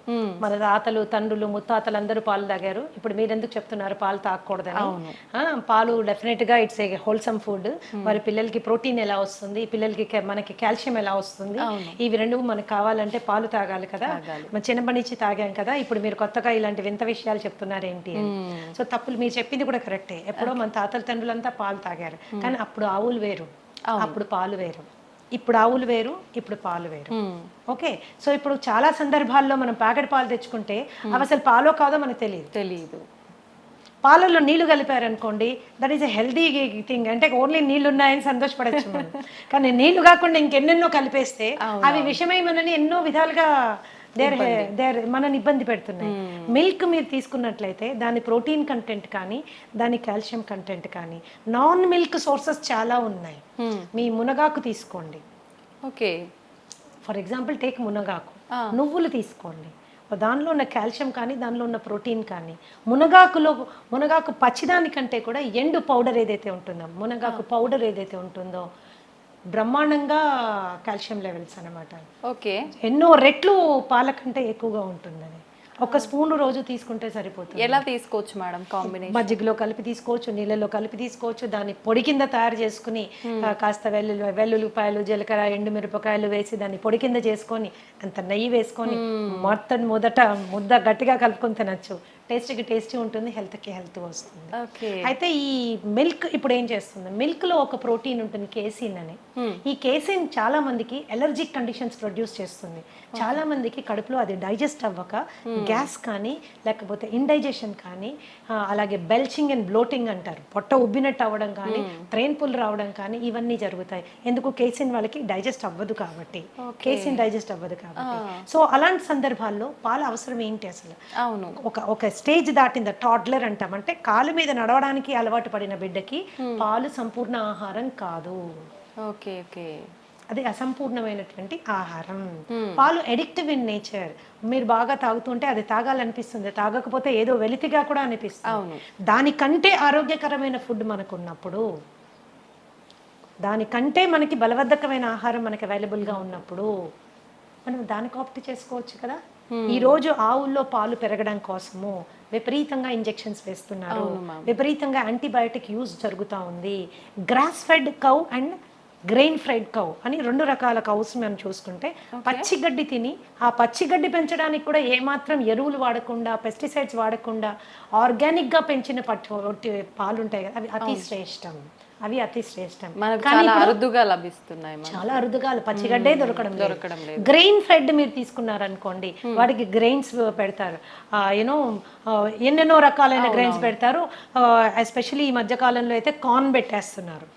మన తాతలు, తండ్రులు, ముత్తాతలు అందరూ పాలు తాగారు, ఇప్పుడు మీరెందుకు చెప్తున్నారు పాలు తాగకూడదని? పాలు డెఫినెట్ గా ఇట్స్ ఏ హోల్సమ్ ఫుడ్. మరి పిల్లలకి ప్రోటీన్ ఎలా వస్తుంది, పిల్లలకి మనకి కాల్షియం ఎలా వస్తుంది, ఇవి రెండు మనకు కావాలంటే పాలు తాగాలి కదా. మన చిన్నప్పటి నుంచి తాగాం కదా, ఇప్పుడు మీరు కొత్తగా ఇలాంటి వింత విషయాలు చెప్తున్నారు ఏంటి అని. సో తప్పులు మీరు చెప్పింది కూడా కరెక్టే. ఎప్పుడో మన తాతల తండ్రులంతా పాలు తాగారు, కానీ అప్పుడు ఆవులు వేరు, అప్పుడు పాలు వేరు. ఇప్పుడు ఆవులు వేరు, ఇప్పుడు పాలు వేరు. ఓకే. సో ఇప్పుడు చాలా సందర్భాల్లో మనం ప్యాకెట్ పాలు తెచ్చుకుంటే అవి అసలు పాలో కాదో మనకు తెలియదు. పాలల్లో నీళ్లు కలిపారనుకోండి, that is a healthy thing. అంటే ఓన్లీ నీళ్లు ఉన్నాయని సంతోషపడచ్చు మనం, కానీ నీళ్లు కాకుండా ఇంకెన్నెన్నో కలిపేస్తే అవి విషమై మనని ఎన్నో విధాలుగా మనని ఇబ్బంది పెడుతున్నాయి. మిల్క్ మీరు తీసుకున్నట్లయితే దాని ప్రోటీన్ కంటెంట్ కానీ, దాని కాల్షియం కంటెంట్ కానీ, నాన్ మిల్క్ సోర్సెస్ చాలా ఉన్నాయి. మీ మునగాకు తీసుకోండి, ఓకే, ఫర్ ఎగ్జాంపుల్ టేక్ మునగాకు. నువ్వులు తీసుకోండి, దానిలో ఉన్న కాల్షియం కానీ, దానిలో ఉన్న ప్రోటీన్ కానీ. మునగాకు పచ్చిదానికంటే కూడా ఎండు పౌడర్ ఏదైతే ఉంటుందో, మునగాకు పౌడర్ ఏదైతే ఉంటుందో బ్రహ్మాండంగా కాల్షియం లెవెల్స్ అనమాట. ఓకే. ఎన్నో రెట్లు పాల కంటే ఎక్కువగా ఉంటుందని. ఒక స్పూన్ రోజు తీసుకుంటే సరిపోతుంది. ఎలా తీసుకోవచ్చు మేడం? కాంబినేషన్ మజ్జిగలో కలిపి తీసుకోవచ్చు, నీళ్ళలో కలిపి తీసుకోవచ్చు. దాన్ని పొడి కింద తయారు చేసుకుని కాస్త వెల్లుల్లిపాయలు, జీలకర్ర, ఎండుమిరపకాయలు వేసి దాన్ని పొడి కింద చేసుకొని అంత నెయ్యి వేసుకొని మొదట ముద్ద గట్టిగా కలుపుకొని తినచ్చు. టేస్టీ ఉంటుంది, హెల్త్కి హెల్త్ వస్తుంది. ఓకే. అయితే ఈ మిల్క్ ఇప్పుడు ఏం చేస్తుంది, మిల్క్లో ఒక ప్రోటీన్ ఉంటుంది కేసిన్ అని. ఈ కేసిన్ చాలా మందికి ఎలర్జిక్ కండిషన్స్ ప్రొడ్యూస్ చేస్తుంది. చాలా మందికి కడుపులో అది డైజెస్ట్ అవ్వక గ్యాస్ కానీ లేకపోతే ఇండైజెషన్ కానీ అలాగే బెల్చింగ్ అండ్ బ్లోటింగ్ అంటారు, పొట్ట ఉబ్బినట్టు అవ్వడం కానీ త్రేన్పులు రావడం కానీ ఇవన్నీ జరుగుతాయి. ఎందుకు, కేసిన్ వాళ్ళకి డైజెస్ట్ అవ్వదు కాబట్టి, కేసిన్ డైజెస్ట్ అవ్వదు కాబట్టి. సో అలాంటి సందర్భాల్లో పాల అవసరం ఏంటి అసలు? అవును. ఒక స్టేజ్ దాటింది, టాడ్లర్ అంటాం, అంటే కాలు మీద నడవడానికి అలవాటు పడిన బిడ్డకి పాలు సంపూర్ణ ఆహారం కాదు. ఓకే. ఓకే. అది అసంపూర్ణమైనటువంటి ఆహారం. పాలు ఎడిక్టివ్ ఇన్ నేచర్. మీరు బాగా తాగుతుంటే అది తాగాలనిపిస్తుంది, తాగకపోతే ఏదో వెలితిగా కూడా అనిపిస్తుంది. దానికంటే ఆరోగ్యకరమైన ఫుడ్ మనకు ఉన్నప్పుడు, దానికంటే మనకి బలవర్ధకమైన ఆహారం మనకి అవైలబుల్గా ఉన్నప్పుడు మనం దానికి ఆప్ట్ చేసుకోవచ్చు కదా. ఈ రోజు ఆవుల్లో పాలు పెరగడం కోసము విపరీతంగా ఇంజెక్షన్స్ వేస్తున్నారు, విపరీతంగా యాంటీబయాటిక్ యూజ్ జరుగుతూ ఉంది. Grass fed cow and grain fried cow అని 2 రకాల కౌస్ మనం చూసుకుంటే, పచ్చిగడ్డి తిని ఆ పచ్చిగడ్డి పెంచడానికి కూడా ఏమాత్రం ఎరువులు వాడకుండా, పెస్టిసైడ్స్ వాడకుండా ఆర్గానిక్గా పెంచిన పాలు ఉంటాయి కదా, అవి అతి శ్రేష్టం. చాలా అరుదుగా లభిస్తున్నాయి, చాలా అరుదుగా, పచ్చిగడ్డే దొరకడం లేదు. గ్రెయిన్ ఫెడ్ మీరు తీసుకున్నారనుకోండి, వాటికి గ్రెయిన్స్ పెడతారు, యూనో ఎన్నెన్నో రకాలైన గ్రెయిన్స్ పెడతారు. ఎస్పెషల్లీ ఈ మధ్య కాలంలో అయితే కార్న్ పెట్టేస్తున్నారు,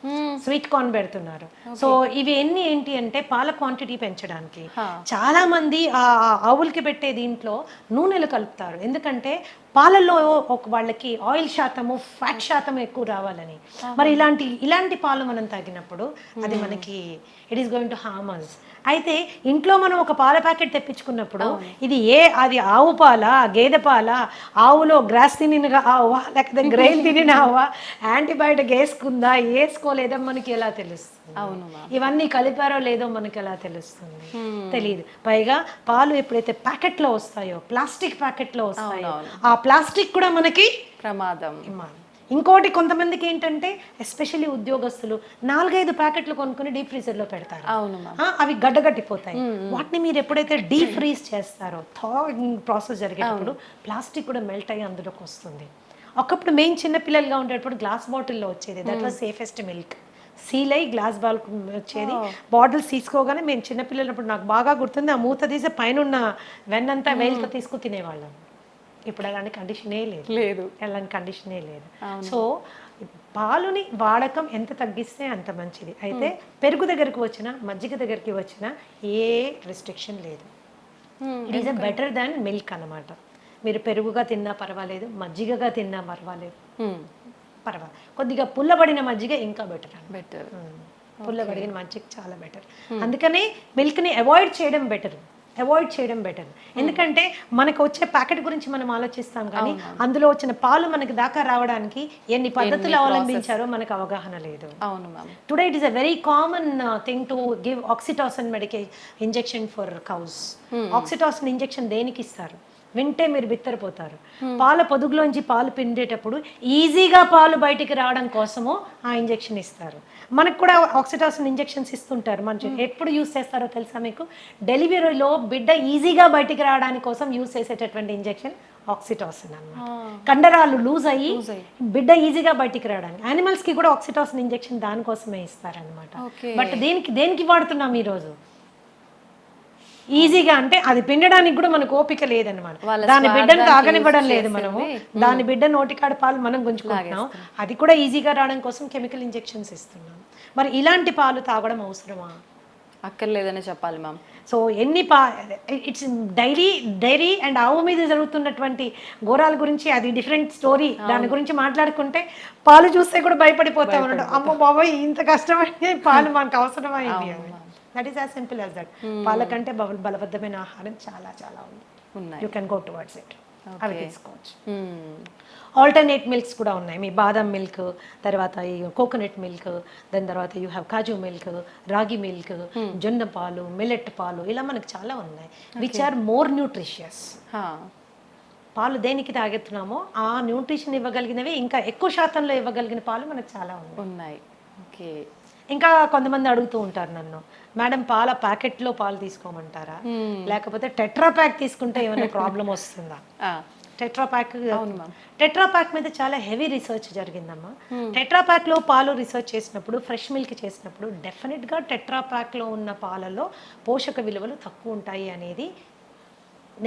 స్వీట్ కార్న్ పెడుతున్నారు. సో ఇవి ఏంటి అంటే పాల క్వాంటిటీ పెంచడానికి. చాలా మంది ఆ ఆవులకి పెట్టే దీంట్లో నూనెలు కలుపుతారు, ఎందుకంటే పాలల్లో వాళ్ళకి ఆయిల్ శాతము, ఫ్యాట్ శాతం ఎక్కువ రావాలని. మరి ఇలాంటి పాలు మనం తాగినప్పుడు అది మనకి it is going to harm us. అయితే ఇంట్లో మనం ఒక పాల ప్యాకెట్ తెప్పించుకున్నప్పుడు అది ఆవు పాల, గేదె పాల, ఆవులో గ్రాస్ తినిన ఆవా లేకపోతే గ్రెయిన్ తినిన ఆవా, యాంటీబయాటిక్ వేసుకుందా వేసుకోలేదా మనకి ఎలా తెలుస్తుంది? ఇవన్నీ కలిపారో లేదో మనకి ఎలా తెలుస్తుంది? తెలియదు. పైగా పాలు ఎప్పుడైతే ప్యాకెట్లో వస్తాయో, ప్లాస్టిక్ ప్యాకెట్లో వస్తాయో, ఆ ప్లాస్టిక్ కూడా మనకి ప్రమాదం. ఇంకోటి, కొంతమందికి ఏంటంటే ఎస్పెషల్లీ ఉద్యోగస్తులు 4-5 ప్యాకెట్లు కొనుక్కొని డీప్ ఫ్రీజర్లో పెడతారు, అవి గడ్డగట్టిపోతాయి. వాటిని మీరు ఎప్పుడైతే డీప్ ఫ్రీజ్ చేస్తారో, థాయింగ్ ప్రాసెస్ జరిగేటప్పుడు ప్లాస్టిక్ కూడా మెల్ట్ అయ్యి అందులోకి వస్తుంది. ఒకప్పుడు మేము చిన్నపిల్లలుగా ఉండేటప్పుడు గ్లాస్ బాటిల్లో వచ్చేది, that was safest milk. Seal అయ్యి గ్లాస్ బాల్ వచ్చేది, బాటిల్స్ తీసుకోగానే మేము చిన్నపిల్లలప్పుడు నాకు బాగా గుర్తుంది, ఆ మూత తీసి పైన ఉన్న వెన్నంతా వేలుతో తీసుకుని తినేవాళ్ళం. ఇప్పుడు అలాంటి కండిషనే లేదు, అలాంటి కండిషనే లేదు. సో పాలుని వాడకం ఎంత తగ్గిస్తే అంత మంచిది. అయితే పెరుగు దగ్గరికి వచ్చినా, మజ్జిగ దగ్గరికి వచ్చినా ఏ రెస్ట్రిక్షన్ లేదు. It is better than milk అన్నమాట. మీరు పెరుగుగా తిన్నా పర్వాలేదు, మజ్జిగగా తిన్నా పర్వాలేదు. కొద్దిగా పుల్లబడిన మజ్జిగ ఇంకా బెటర్. పుల్లబడిన మజ్జిగ చాలా బెటర్. అందుకని మిల్క్ని అవాయిడ్ చేయడం బెటర్. ఎందుకంటే మనకు వచ్చే ప్యాకెట్ గురించి మనం ఆలోచిస్తాం, కానీ అందులో వచ్చిన పాలు మనకి దాకా రావడానికి ఎన్ని పద్ధతులు అవలంబించారో మనకు అవగాహన లేదు. Today it is a very common thing to give oxytocin injection for cows. Oxytocin injection దేనికి ఇస్తారు వింటే మీరు బిత్తరపోతారు. పాల పొదుగులోంచి పాలు పిండేటప్పుడు ఈజీగా పాలు బయటికి రావడం కోసము ఆ ఇంజెక్షన్ ఇస్తారు. మనకు కూడా ఆక్సిటాసిన్ ఇంజెక్షన్స్ ఇస్తుంటారు. మనం ఎప్పుడు యూస్ చేస్తారో తెలుసా మీకు? డెలివరీలో బిడ్డ ఈజీగా బయటికి రావడానికి కోసం యూస్ చేసేటటువంటి ఇంజెక్షన్ ఆక్సిటాసిన్ అన్నమాట. కండరాలు లూజ్ అయ్యి బిడ్డ ఈజీగా బయటికి రావడానికి. యానిమల్స్కి కూడా ఆక్సిటాసిన్ ఇంజెక్షన్ దానికోసమే ఇస్తారనమాట. బట్ దేనికి వాడుతున్నాం ఈరోజు? ఈజీగా, అంటే అది పిండడానికి కూడా మనకు ఓపిక లేదనమాట. దాని బిడ్డను తాగనివ్వడం లేదు మనము, దాని బిడ్డ నోటికాడ పాలు మనం గుంజుకుంటున్నాం. అది కూడా ఈజీగా రావడం కోసం కెమికల్ ఇంజెక్షన్స్ ఇస్తున్నాం. మరి ఇలాంటి పాలు తాగడం అవసరమా? అక్కర్లేదనే చెప్పాలి ma'am. So it's dairy and ఆవు మీద జరుగుతున్నటువంటి ఘోరాల గురించి అది డిఫరెంట్ స్టోరీ. దాని గురించి మాట్లాడుకుంటే పాలు చూస్తే కూడా భయపడిపోతాం అన్నట్టు. అమ్మో బాబోయ్, ఇంత కష్టమైన పాలు మనకు అవసరమైంది అని. That is as simple as that. పాల కంటే బలబద్ధమైన ఆహారం చాలా చాలా ఉంది. You can go towards it. అవి తీసుకోవచ్చు. ఆల్టర్నేట్ మిల్క్స్ కూడా ఉన్నాయి. మీ బాదం మిల్క్, తర్వాత ఈ కోకోనట్ మిల్క్, దాని తర్వాత యూ హ్యావ్ కాజు మిల్క్, రాగి మిల్క్, జొన్న పాలు, మిల్లెట్ పాలు, ఇలా మనకు చాలా ఉన్నాయి విచ్ ఆర్ మోర్ న్యూట్రిషియస్. పాలు దేనికి తాగెత్తున్నామో ఆ న్యూట్రిషన్ ఇవ్వగలిగినవి, ఇంకా ఎక్కువ శాతంలో ఇవ్వగలిగిన పాలు మనకు చాలా ఉన్నాయి. ఓకే. ఇంకా కొంతమంది అడుగుతూ ఉంటారు నన్ను, మేడం పాల ప్యాకెట్లో పాలు తీసుకోమంటారా, లేకపోతే టెట్రా ప్యాక్ తీసుకుంటే ఏమైనా ప్రాబ్లం వస్తుందా? టెట్రాపాక్. అవును మ్యామ్. టెట్రాపాక్ మీద చాలా హెవీ రీసెర్చ్ జరిగిందమ్మా. టెట్రాపాక్లో పాలు రీసెర్చ్ చేసినప్పుడు, ఫ్రెష్ మిల్క్ చేసినప్పుడు డెఫినెట్గా టెట్రాపాక్లో ఉన్న పాలలో పోషక విలువలు తక్కువ ఉంటాయి అనేది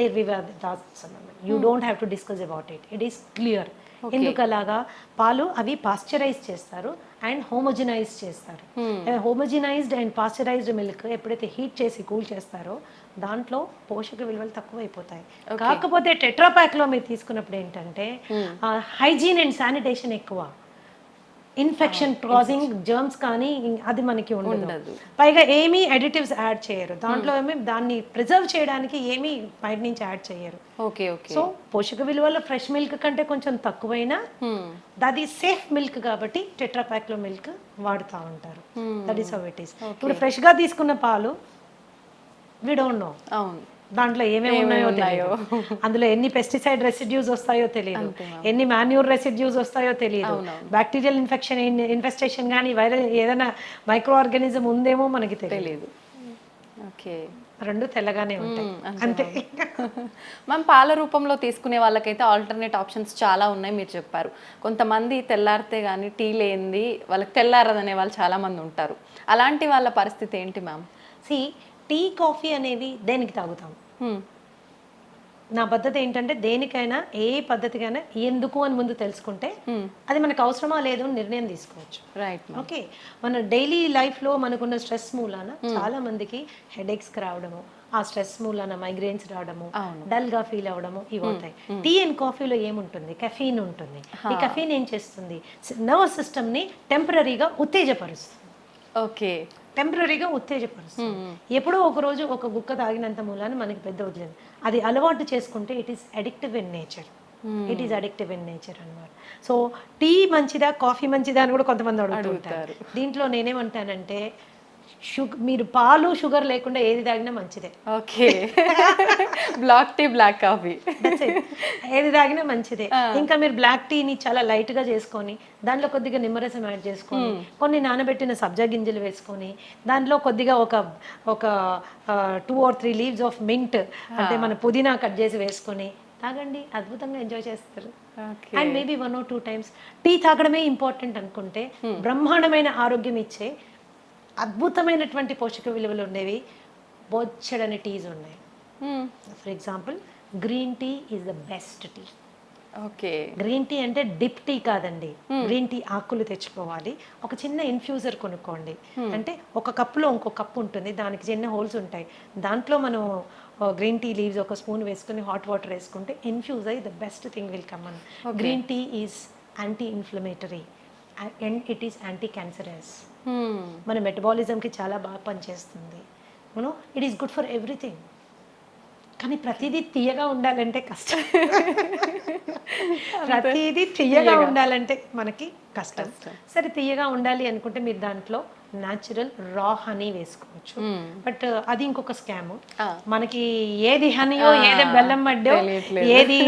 నిర్వివాదాస్పదం. You don't have to discuss about it. It is clear. ఎందుకు అలాగా? పాలు అవి పాస్చరైజ్ చేస్తారు అండ్ హోమోజినైజ్ చేస్తారు. హోమోజినైజ్డ్ అండ్ పాస్చరైజ్డ్ మిల్క్ ఎప్పుడైతే హీట్ చేసి కూల్ చేస్తారో దాంట్లో పోషక విలువలు తక్కువైపోతాయి. కాకపోతే టెట్రాపాక్లో మీరు తీసుకున్నప్పుడు ఏంటంటే హైజీన్ అండ్ శానిటేషన్ ఎక్కువ, ఇన్ఫెక్షన్ కాజింగ్ జర్మ్స్ కానీ అది మనకి ఉండదు. పైగా ఏమీ అడిటివ్స్ యాడ్ చేయరు దాంట్లో. ఏమి దాన్ని ప్రిజర్వ్ చేయడానికి ఏమీ బయట నుంచి యాడ్ చేయరు. Okay okay. సో పోషక విలువలు ఫ్రెష్ మిల్క్ కంటే కొంచెం తక్కువైనా అది సేఫ్ మిల్క్ కాబట్టి టెట్రాపాక్ లో మిల్క్ వాడుతూ ఉంటారు. That is how it is. ఇప్పుడు ఫ్రెష్ గా తీసుకున్న పాలు వి డోంట్ నో అవును దాంట్లో ఏమేమి ఉన్నాయో తెలియదు, అందులో ఎన్ని పెస్టిసైడ్ రెసిడ్యూస్ వస్తాయో తెలియదు, ఎన్ని మాన్యూర్ రెసిడ్యూస్ వస్తాయో తెలియదు, బ్యాక్టీరియల్ ఇన్ఫెస్టేషన్ కానీ వైరల్ ఏదైనా మైక్రో ఆర్గానిజం ఉందేమో మనకి తెలియదు. ఓకే. రెండు తెల్లగానే ఉంటాయి అంతే. మనం పాల రూపంలో తీసుకునే వాళ్ళకైతే ఆల్టర్నేట్ ఆప్షన్స్ చాలా ఉన్నాయి మీరు చెప్పారు. కొంతమంది తెల్లారితే కానీ టీ లేనిది వాళ్ళకి తెల్లారదనే వాళ్ళు చాలా మంది ఉంటారు. అలాంటి వాళ్ళ పరిస్థితి ఏంటి మ్యామ్? టీ కాఫీ అనేవి దేనికి తాగుతాం? నా పద్ధతి ఏంటంటే దేనికైనా ఏ పద్ధతికైనా ఎందుకు అని ముందు తెలుసుకుంటే అది మనకు అవసరమా లేదు అని నిర్ణయం తీసుకోవచ్చు. రైట్. ఓకే. మన డైలీ లైఫ్లో మనకున్న స్ట్రెస్ మూలాన చాలా మందికి హెడేక్స్ రావడము, ఆ స్ట్రెస్ మూలాన మైగ్రేన్స్ రావడము, డల్ గా ఫీల్ అవ్వడము ఇవి అవుతాయి. టీ అండ్ కాఫీలో ఏముంటుంది? కెఫీన్ ఉంటుంది. ఈ కెఫీన్ ఏం చేస్తుంది? నర్వస్ సిస్టమ్ ని టెంపరీగా ఉత్తేజపరుస్తుంది. ఓకే. టెంపరీగా ఉత్తేజపరుస్తుంది. ఎప్పుడో ఒక రోజు ఒక గుక్క తాగినంత మూలాన మనకి పెద్ద వదిలేదు. అది అలవాటు చేసుకుంటే it is addictive in nature. It is addictive in nature అన్నమాట. సో టీ మంచిదా కాఫీ మంచిదా అని కూడా కొంతమంది అడుగుతుంటారు. దీంట్లో నేనేమంటానంటే మీరు పాలు షుగర్ లేకుండా ఏది తాగినా మంచిదే. Okay. Black tea black coffee ఏది తాగినా మంచిదే. ఇంకా మీరు బ్లాక్ టీని చాలా లైట్ గా చేసుకొని దాంట్లో కొద్దిగా నిమ్మరసం యాడ్ చేసుకొని కొన్ని నానబెట్టిన సబ్జా గింజలు వేసుకొని దాంట్లో కొద్దిగా ఒక 2 or 3 లీవ్స్ ఆఫ్ మింట్ అంటే మన పుదీనా కట్ చేసి వేసుకొని తాగండి, అద్భుతంగా ఎంజాయ్ చేస్తారు. And maybe 1 or 2 times tea తాగడమే ఇంపార్టెంట్ అనుకుంటే బ్రహ్మాండమైన ఆరోగ్యం ఇచ్చే అద్భుతమైనటువంటి పోషక విలువలు ఉండేవి బొచ్చడని టీస్ ఉన్నాయి. For example green tea is the best tea. Okay. Green tea అంటే డిప్ టీ కాదండి. గ్రీన్ టీ ఆకులు తెచ్చుకోవాలి, ఒక చిన్న ఇన్ఫ్యూజర్ కొనుక్కోండి. అంటే ఒక కప్పులో ఇంకో కప్పు ఉంటుంది, దానికి చిన్న హోల్స్ ఉంటాయి. దాంట్లో మనం గ్రీన్ టీ లీవ్స్ ఒక స్పూన్ వేసుకుని హాట్ వాటర్ వేసుకుంటే ఇన్ఫ్యూజ్ అయ్యి the best thing will come on. Green tea is anti inflammatory and it is anti cancerous. మన మెటబాలిజంకి చాలా బాగా పనిచేస్తుంది. It is good for everything. కానీ ప్రతిదీ తీయగా ఉండాలంటే కష్టం. ప్రతిదీ తీయగా ఉండాలంటే మనకి కష్టం. సరే తీయగా ఉండాలి అనుకుంటే మీరు దాంట్లో న్యాచురల్ రా హనీ వేసుకోవచ్చు. బట్ అది ఇంకొక స్కామ్. మనకి ఏది హనీయో ఏది బెల్లం మడ్డో ఏది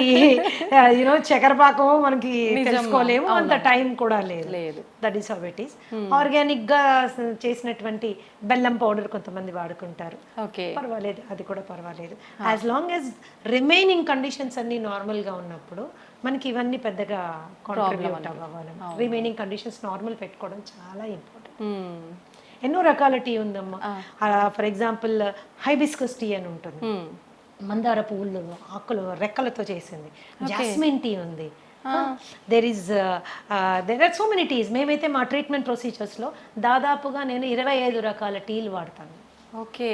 చక్కెరపాకమో మనకి తెలుసుకోలేము, అంత టైం కూడా లేదు. That is how it is. Organic గా చేసినటువంటి బెల్లం పౌడర్ కొంతమంది వాడుకుంటారు, పర్వాలేదు, అది కూడా పర్వాలేదు. As long as remaining conditions అన్ని నార్మల్ గా ఉన్నప్పుడు మనకి ఇవన్నీ పెద్దగా కాంట్రిబ్యూట్ అవ్వాలి. రిమైనింగ్ కండిషన్స్ నార్మల్ పెట్టుకోవడం చాలా ఇంపార్టెంట్. ఎన్నో రకాల టీ ఉందమ్మా. ఫర్ ఎగ్జాంపుల్ హైబిస్కస్ టీ అని ఉంటుంది, మందార పువ్వులు ఆకులు రెక్కలతో చేసింది. జాస్మిన్ టీ ఉంది. There are so many teas. మేమైతే మా ట్రీట్మెంట్ ప్రొసీజర్స్లో దాదాపుగా నేను 25 రకాల టీలు వాడతాను. ఓకే.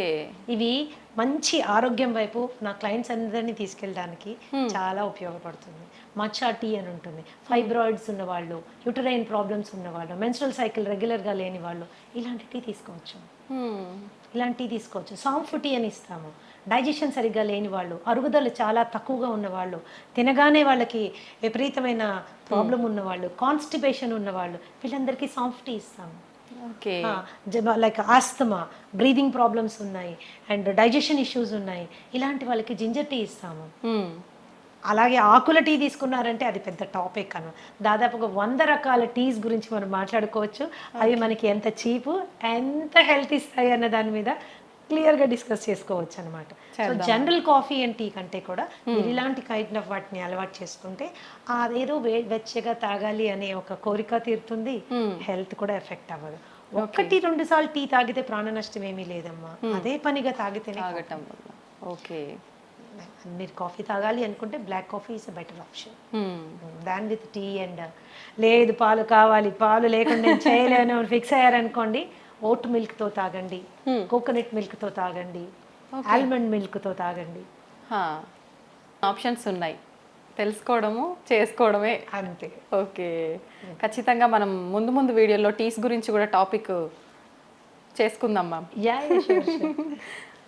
ఇవి మంచి ఆరోగ్యం వైపు నా క్లయింట్స్ అందరినీ తీసుకెళ్ళడానికి చాలా ఉపయోగపడుతుంది. మచ్చా టీ అని ఉంటుంది. ఫైబ్రాయిడ్స్ ఉన్నవాళ్ళు, యూటరైన్ ప్రాబ్లమ్స్ ఉన్నవాళ్ళు, మెన్స్ట్రల్ సైకిల్ రెగ్యులర్గా లేని వాళ్ళు ఇలాంటి టీ తీసుకోవచ్చు. సాంఫ్ టీ అని ఇస్తాము. డైజెషన్ సరిగ్గా లేని వాళ్ళు, అరుగుదల చాలా తక్కువగా ఉన్నవాళ్ళు, తినగానే వాళ్ళకి విపరీతమైన ప్రాబ్లం ఉన్నవాళ్ళు, కాన్స్టిపేషన్ ఉన్నవాళ్ళు, వీళ్ళందరికీ సాంఫ్ టీ ఇస్తాము. లైక్ ఆస్తమా, బ్రీదింగ్ ప్రాబ్లమ్స్ ఉన్నాయి అండ్ డైజెషన్ ఇష్యూస్ ఉన్నాయి, ఇలాంటి వాళ్ళకి జింజర్ టీ ఇస్తాము. అలాగే ఆకుల టీ తీసుకున్నారంటే అది పెద్ద టాపిక్ అన్న. దాదాపుగా 100 రకాల టీస్ గురించి మనం మాట్లాడుకోవచ్చు. అవి మనకి ఎంత చీపు, ఎంత హెల్త్ ఇస్తాయి అన్న దాని మీద క్లియర్గా డిస్కస్ చేసుకోవచ్చు అనమాట. So general coffee and tea కంటే కూడా మీరు ఇలాంటి కైండ్ ఆఫ్ వాటిని అలవాటు చేసుకుంటే అదేదో వెచ్చగా తాగాలి అనే ఒక కోరిక తీరుతుంది, హెల్త్ కూడా ఎఫెక్ట్ అవ్వదు. 1-2 సార్లు టీ తాగితే ప్రాణ నష్టం ఏమీ లేదమ్మా, అదే పనిగా తాగితేనే. తాగటం వల్ల ఓకే. మీరు కాఫీ తాగాలి అనుకుంటే black coffee is a better option than with tea. And లేదు పాలు కావాలి, పాలు లేకుండా నేను చేయలేను ఫిక్స్ అయ్యారనుకోండి, ఓట్ మిల్క్తో తాగండి, కోకోనట్ మిల్క్తో తాగండి, ఆల్మండ్ మిల్క్తో తాగండి. ఆప్షన్స్ ఉన్నాయి, తెలుసుకోవడము చేసుకోవడమే అంతే. ఓకే, ఖచ్చితంగా మనం ముందు ముందు వీడియోలో టీస్ గురించి కూడా టాపిక్ చేసుకుందాం మ్యామ్.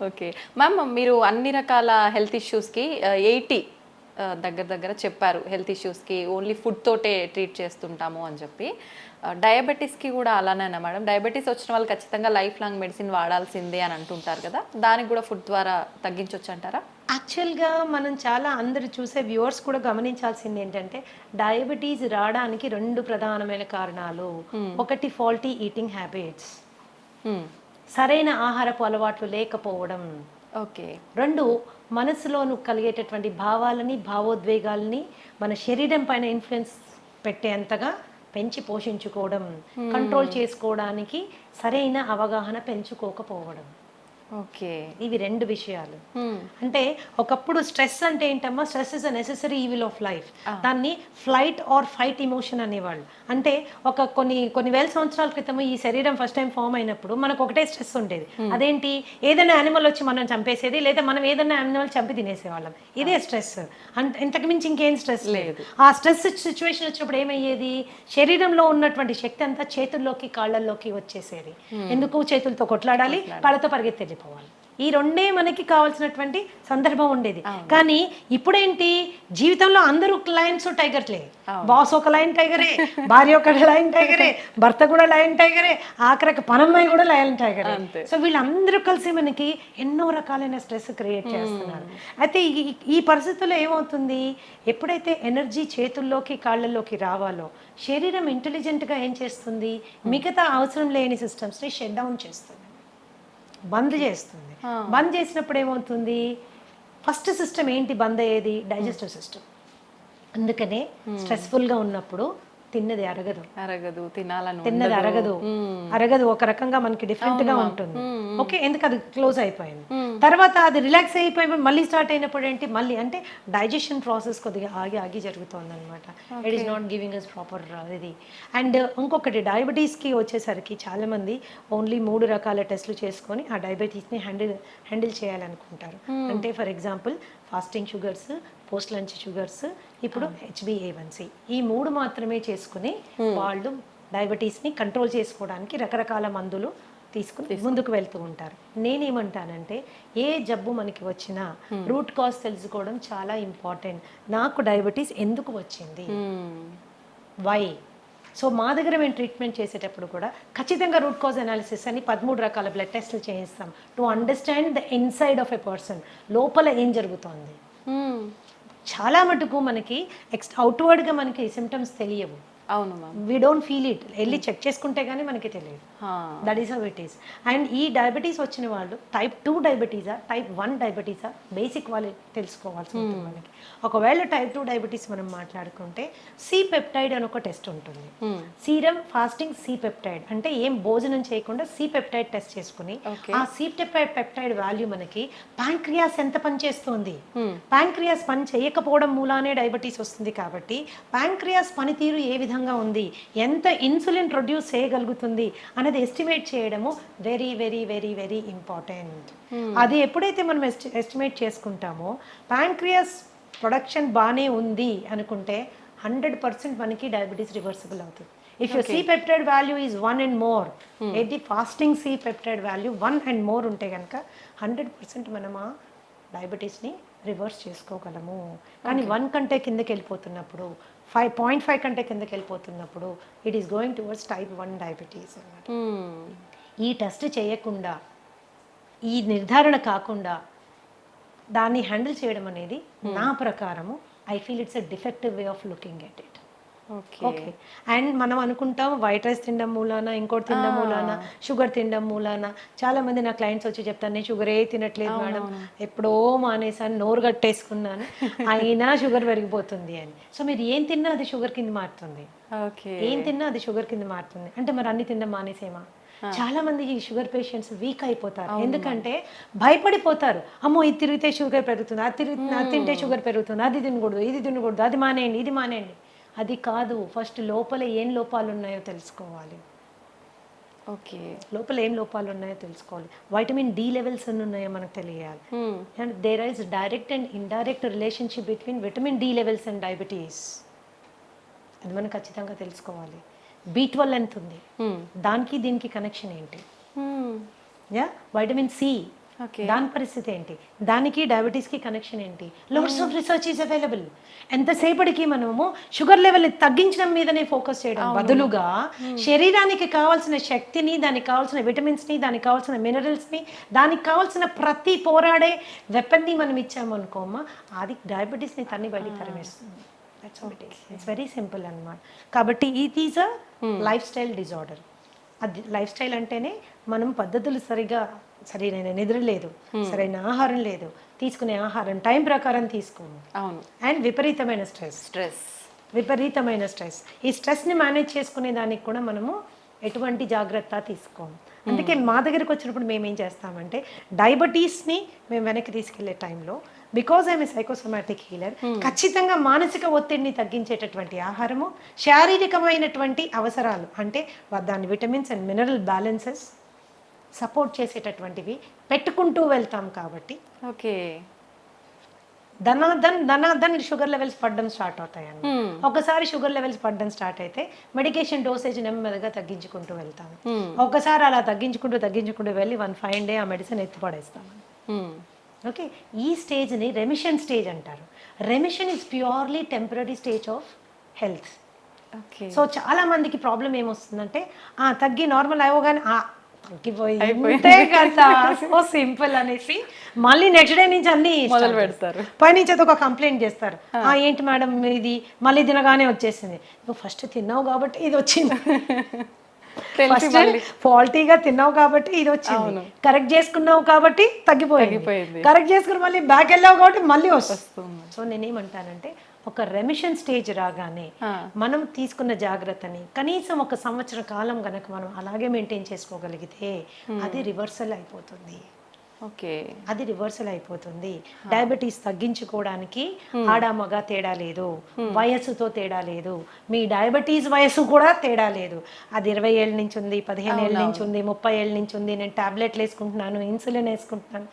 ఓకే మ్యామ్, మీరు అన్ని రకాల హెల్త్ ఇష్యూస్కి 80 దగ్గర చెప్పారు. హెల్త్ ఇష్యూస్కి ఓన్లీ ఫుడ్ తోటే ట్రీట్ చేస్తుంటాము అని చెప్పి. డయాబెటీస్కి కూడా అలానేనా మేడం? డయాబెటీస్ వచ్చిన వాళ్ళు ఖచ్చితంగా లైఫ్ లాంగ్ మెడిసిన్ వాడాల్సిందే అని అంటుంటారు కదా, దానికి కూడా ఫుడ్ ద్వారా తగ్గించవచ్చు అంటారా? యాక్చువల్గా మనం చాలా అందరు చూసే వ్యూవర్స్ కూడా గమనించాల్సింది ఏంటంటే, డయాబెటీస్ రావడానికి 2 ప్రధానమైన కారణాలు. ఒకటి ఫాల్టీ ఈటింగ్ హ్యాబిట్స్, సరైన ఆహారపు అలవాట్లు లేకపోవడం. ఓకే. 2 మనసులోను కలిగేటటువంటి భావాలని భావోద్వేగాలని మన శరీరం పైన ఇన్ఫ్లుయెన్స్ పెట్టేంతగా పెంచి పోషించుకోవడం, కంట్రోల్ చేసుకోవడానికి సరైన అవగాహన పెంచుకోకపోవడం. ఓకే, ఇవి 2 విషయాలు. అంటే ఒకప్పుడు స్ట్రెస్ అంటే ఏంటమ్మా, stress is a necessary evil of life. దాన్ని ఫ్లైట్ ఆర్ ఫైట్ ఇమోషన్ అనేవాళ్ళు. అంటే కొన్ని వేల సంవత్సరాల క్రితం ఈ శరీరం ఫస్ట్ టైం ఫామ్ అయినప్పుడు మనకు ఒకటే స్ట్రెస్ ఉండేది. అదేంటి, ఏదైనా యానిమల్ వచ్చి మనం చంపేసేది, లేదా మనం ఏదైనా యానిమల్ చంపి తినేసేవాళ్ళం. ఇదే స్ట్రెస్, ఇంతకు మించి ఇంకేం స్ట్రెస్ లేదు. ఆ స్ట్రెస్ సిచ్యువేషన్ వచ్చినప్పుడు ఏమయ్యేది, శరీరంలో ఉన్నటువంటి శక్తి అంతా చేతుల్లోకి కాళ్ళల్లోకి వచ్చేసేది. ఎందుకు, చేతులతో కొట్లాడాలి, కాళ్ళతో పరిగెత్తేది పోవాలి. ఈ 2 మనకి కావాల్సినటువంటి సందర్భం ఉండేది. కానీ ఇప్పుడేంటి, జీవితంలో అందరూ లయన్స్ టైగర్లే. బాస్ ఒక లయన్ టైగరే, భార్య ఒక లయన్ టైగరే, భర్త కూడా లయన్ టైగరే, ఆఖరికి పనమ్మాయి కూడా లయన్ టైగరే. సో వీళ్ళందరూ కలిసి మనకి ఎన్నో రకాలైన స్ట్రెస్ క్రియేట్ చేస్తున్నారు. అయితే ఈ పరిస్థితుల్లో ఏమవుతుంది, ఎప్పుడైతే ఎనర్జీ చేతుల్లోకి కాళ్ళల్లోకి రావాలో, శరీరం ఇంటెలిజెంట్గా ఏం చేస్తుంది, మిగతా అవసరం లేని సిస్టమ్స్ని షట్ డౌన్ చేస్తుంది, బంద్ చేస్తుంది. బంద్ చేసినప్పుడు ఏమవుతుంది, ఫస్ట్ సిస్టమ్ ఏంటి బంద్ అయ్యేది, డైజెస్టివ్ సిస్టమ్. అందుకనే స్ట్రెస్ఫుల్గా ఉన్నప్పుడు తిన్నది అరగదు, తిన్నది అరగదు, ఒక రకంగా మనకి డిఫరెంట్ గా ఉంటుంది. ఓకే, ఎందుకు అది క్లోజ్ అయిపోయింది. తర్వాత అది రిలాక్స్ అయిపోయి మళ్ళీ స్టార్ట్ అయినప్పుడు ఏంటి, మళ్ళీ అంటే డైజెషన్ ప్రాసెస్ కొద్దిగా ఆగి జరుగుతుంది అనమాట. It is not giving us proper ఇది. అండ్ ఇంకొకటి, డయాబెటీస్కి వచ్చేసరికి చాలా మంది ఓన్లీ 3 రకాల టెస్టులు చేసుకొని ఆ డయాబెటీస్ని హ్యాండిల్ చేయాలనుకుంటారు. అంటే for example fasting sugars, post lunch sugars, ఇప్పుడు HbA1c, ఈ 3 మాత్రమే చేసుకుని వాళ్ళు డయాబెటీస్ని కంట్రోల్ చేసుకోవడానికి రకరకాల మందులు తీసుకుని ముందుకు వెళ్తూ ఉంటారు. నేనేమంటానంటే, ఏ జబ్బు మనకి వచ్చినా రూట్ కాజ్ తెలుసుకోవడం చాలా ఇంపార్టెంట్. నాకు డయాబెటీస్ ఎందుకు వచ్చింది, వై. సో మా దగ్గర మేము ట్రీట్మెంట్ చేసేటప్పుడు కూడా ఖచ్చితంగా రూట్ కాజ్ అనాలిసిస్ అని 13 రకాల బ్లడ్ టెస్ట్లు చేయిస్తాం, to understand the inside of a person, లోపల ఏం జరుగుతోంది. చాలా మటుకు మనకి అవుట్వర్డ్గా మనకి సిమ్టమ్స్ తెలియవు. అవును ma'am, we don't feel it, వెళ్ళి చెక్ చేసుకుంటే కానీ మనకి తెలియదు. That is how it is. And ఈ డయాబెటీస్ వచ్చిన వాళ్ళు టైప్ 2 డయాబెటీసా, టైప్ 1 డయాబెటీసా, బేసిక్ వాళ్ళు తెలుసుకోవాల్సి ఉంటుంది మనకి. ఒకవేళ టైప్ 2 డయాబెటీస్ మనం మాట్లాడుకుంటే సి పెప్టైడ్ అని ఒక టెస్ట్ ఉంటుంది. సీరం ఫాస్టింగ్ సి పెప్టైడ్ అంటే ఏం భోజనం చేయకుండా సి పెప్టైడ్ టెస్ట్ చేసుకుని ఆ సి పెప్టైడ్ వాల్యూ మనకి ప్యాంక్రియాస్ ఎంత పనిచేస్తుంది, ప్యాంక్రియాస్ పని చేయకపోవడం మూలానే డయాబెటీస్ వస్తుంది. కాబట్టి ప్యాంక్రియాస్ పనితీరు ఏ విధంగా ఉంది, ఎంత ఇన్సులిన్ ప్రొడ్యూస్ చేయగలుగుతుంది అనేది ఎస్టిమేట్ చేయడము very very very very important. అది ఎప్పుడైతే మనం ఎస్టిమేట్ చేసుకుంటామో, ప్యాంక్రియాస్ ప్రొడక్షన్ బాగానే ఉంది అనుకుంటే 100% మనకి డయాబెటీస్ రివర్సిబుల్ అవుతుంది. If you're C-peptide value is 1 and more, ఏంటి fasting C-peptide value 1 and more ఉంటే కనుక 100% మనం ఆ డయాబెటీస్ని రివర్స్ చేసుకోగలము. కానీ 1 కంటే కిందకి వెళ్ళిపోతున్నప్పుడు, 5.5 కంటే కిందకి వెళ్ళిపోతున్నప్పుడు it is going towards type 1 diabetes అన్నమాట. ఈ టెస్ట్ చేయకుండా, ఈ నిర్ధారణ కాకుండా దాన్ని హ్యాండిల్ చేయడం అనేది నా ప్రకారము I feel it's a defective way of looking at it. Okay. Okay. And మనం అనుకుంటాం వైట్ రైస్ తినడం మూలాన, ఇంకోటి తినడం మూలాన, షుగర్ తినడం మూలాన. చాలామంది నా క్లయింట్స్ వచ్చి చెప్తాను, నేను షుగరే తినట్లేదు మేడం, ఎప్పుడో మానేసాను, నోరు కట్టేసుకున్నాను, అయినా షుగర్ పెరిగిపోతుంది అని. సో మీరు ఏం తిన్నా అది షుగర్ కింద మారుతుంది, ఓకే. ఏం తిన్నా అది షుగర్ కింద మారుతుంది. అంటే మరి అన్ని తినడం మానేసేమా? చాలా మంది ఈ షుగర్ పేషెంట్స్ వీక్ అయిపోతారు, ఎందుకంటే భయపడిపోతారు. అమ్మో ఇది తిరిగితే షుగర్ పెరుగుతుంది, అది తింటే షుగర్ పెరుగుతుంది, అది తినకూడదు, ఇది తినకూడదు, అది మానేయండి, ఇది మానేయండి. అది కాదు, ఫస్ట్ లోపల ఏం లోపాలు ఉన్నాయో తెలుసుకోవాలి. ఓకే. లోపల ఏం లోపాలు ఉన్నాయో తెలుసుకోవాలి. వైటమిన్ డి లెవెల్స్ ఎన్ని ఉన్నాయో మనకు తెలియాలి. And there is direct and indirect relationship between vitamin D levels and diabetes. అది మనం ఖచ్చితంగా తెలుసుకోవాలి. B12 ఎంత ఉంది, దానికి దీనికి కనెక్షన్ ఏంటి? Yeah, vitamin C, okay. దాని పరిస్థితి ఏంటి, దానికి డయాబెటీస్కి కనెక్షన్ ఏంటి? Lots of research is available. ఎంతసేపటికి మనము షుగర్ లెవెల్ తగ్గించడం మీదనే ఫోకస్ చేయడం బదులుగా శరీరానికి కావాల్సిన శక్తిని, దానికి కావాల్సిన విటమిన్స్ని, దానికి కావాల్సిన మినరల్స్ని, దానికి కావాల్సిన ప్రతి పోరాడే వెపన్ని మనం ఇచ్చాము అనుకోమా, అది డయాబెటీస్ని తన్ని బయటికి తరిమేస్తుంది. ఇట్స్ వెరీ సింపుల్ అన్నమాట. కాబట్టి it is a life style disorder. అది లైఫ్ స్టైల్ అంటేనే మనం పద్ధతులు సరైన నిద్ర లేదు, సరైన ఆహారం లేదు, తీసుకునే ఆహారం టైం ప్రకారం తీసుకోము, అవును, అండ్ విపరీతమైన స్ట్రెస్. ఈ స్ట్రెస్ని మేనేజ్ చేసుకునే దానికి కూడా మనము ఎటువంటి జాగ్రత్త తీసుకోము. అందుకే మా దగ్గరికి వచ్చినప్పుడు మేము ఏం చేస్తామంటే డయాబెటీస్ని మేము వెనక్కి తీసుకెళ్లే టైంలో, because I'm a psychosomatic healer, ఖచ్చితంగా మానసిక ఒత్తిడిని తగ్గించేటటువంటి ఆహారము, శారీరకమైనటువంటి అవసరాలు అంటే దాని vitamins and mineral balances support చేసేటటువంటివి పెట్టుకుంటూ వెళ్తాం. కాబట్టి ఓకే, ధనాధన్ షుగర్ లెవెల్స్ పడడం స్టార్ట్ అవుతాయండి. ఒకసారి షుగర్ లెవెల్స్ పడడం స్టార్ట్ అయితే మెడికేషన్ డోసేజ్ నెమ్మదిగా తగ్గించుకుంటూ వెళ్తాను. ఒకసారి అలా తగ్గించుకుంటూ వెళ్ళి 1 fine day ఆ మెడిసిన్ ఎత్తిపడేస్తాను. ఓకే, ఈ స్టేజ్ని రెమిషన్ స్టేజ్ అంటారు. Remission is purely temporary stage of health. Okay. So చాలా మందికి ప్రాబ్లం ఏమొస్తుందంటే తగ్గి నార్మల్ అవ్వగానే తగ్గిపోయిందే కదా, సో సింపుల్ అనేసి మళ్ళీ నెక్స్ట్ డే నుంచి అన్ని మొదలు పెడతారు. పైనుంచి ఒక కంప్లైంట్ చేస్తారు, ఏంటి మేడం ఇది మళ్ళీ తినగానే వచ్చేసింది. నువ్వు ఫస్ట్ తిన్నావు కాబట్టి ఇది వచ్చింది, ఫస్ట్ ఫాల్టీగా తిన్నావు కాబట్టి ఇది వచ్చింది, కరెక్ట్ చేసుకున్నావు కాబట్టి తగ్గిపోయింది, కరెక్ట్ చేసుకుని మళ్ళీ బ్యాక్ వెళ్ళావు కాబట్టి మళ్ళీ వస్తుంది. సో నేనేమంటానంటే ఒక రెమిషన్ స్టేజ్ రాగానే మనం తీసుకున్న జాగ్రత్తని కనీసం 1 సంవత్సర కాలం కనుక మనం అలాగే మెయింటైన్ చేసుకోగలిగితే అది రివర్సల్ అయిపోతుంది. ఓకే, అది రివర్సల్ అయిపోతుంది. డయాబెటీస్ తగ్గించుకోవడానికి ఆడ మగ తేడా లేదు, వయస్సుతో తేడా లేదు, మీ డయాబెటీస్ వయస్సు కూడా తేడా లేదు. అది 20 ఏళ్ళ నుంచి ఉంది, 15 ఏళ్ళ నుంచి ఉంది, 30 ఏళ్ళ నుంచి ఉంది, నేను టాబ్లెట్లు వేసుకుంటున్నాను, ఇన్సులిన్ వేసుకుంటున్నాను,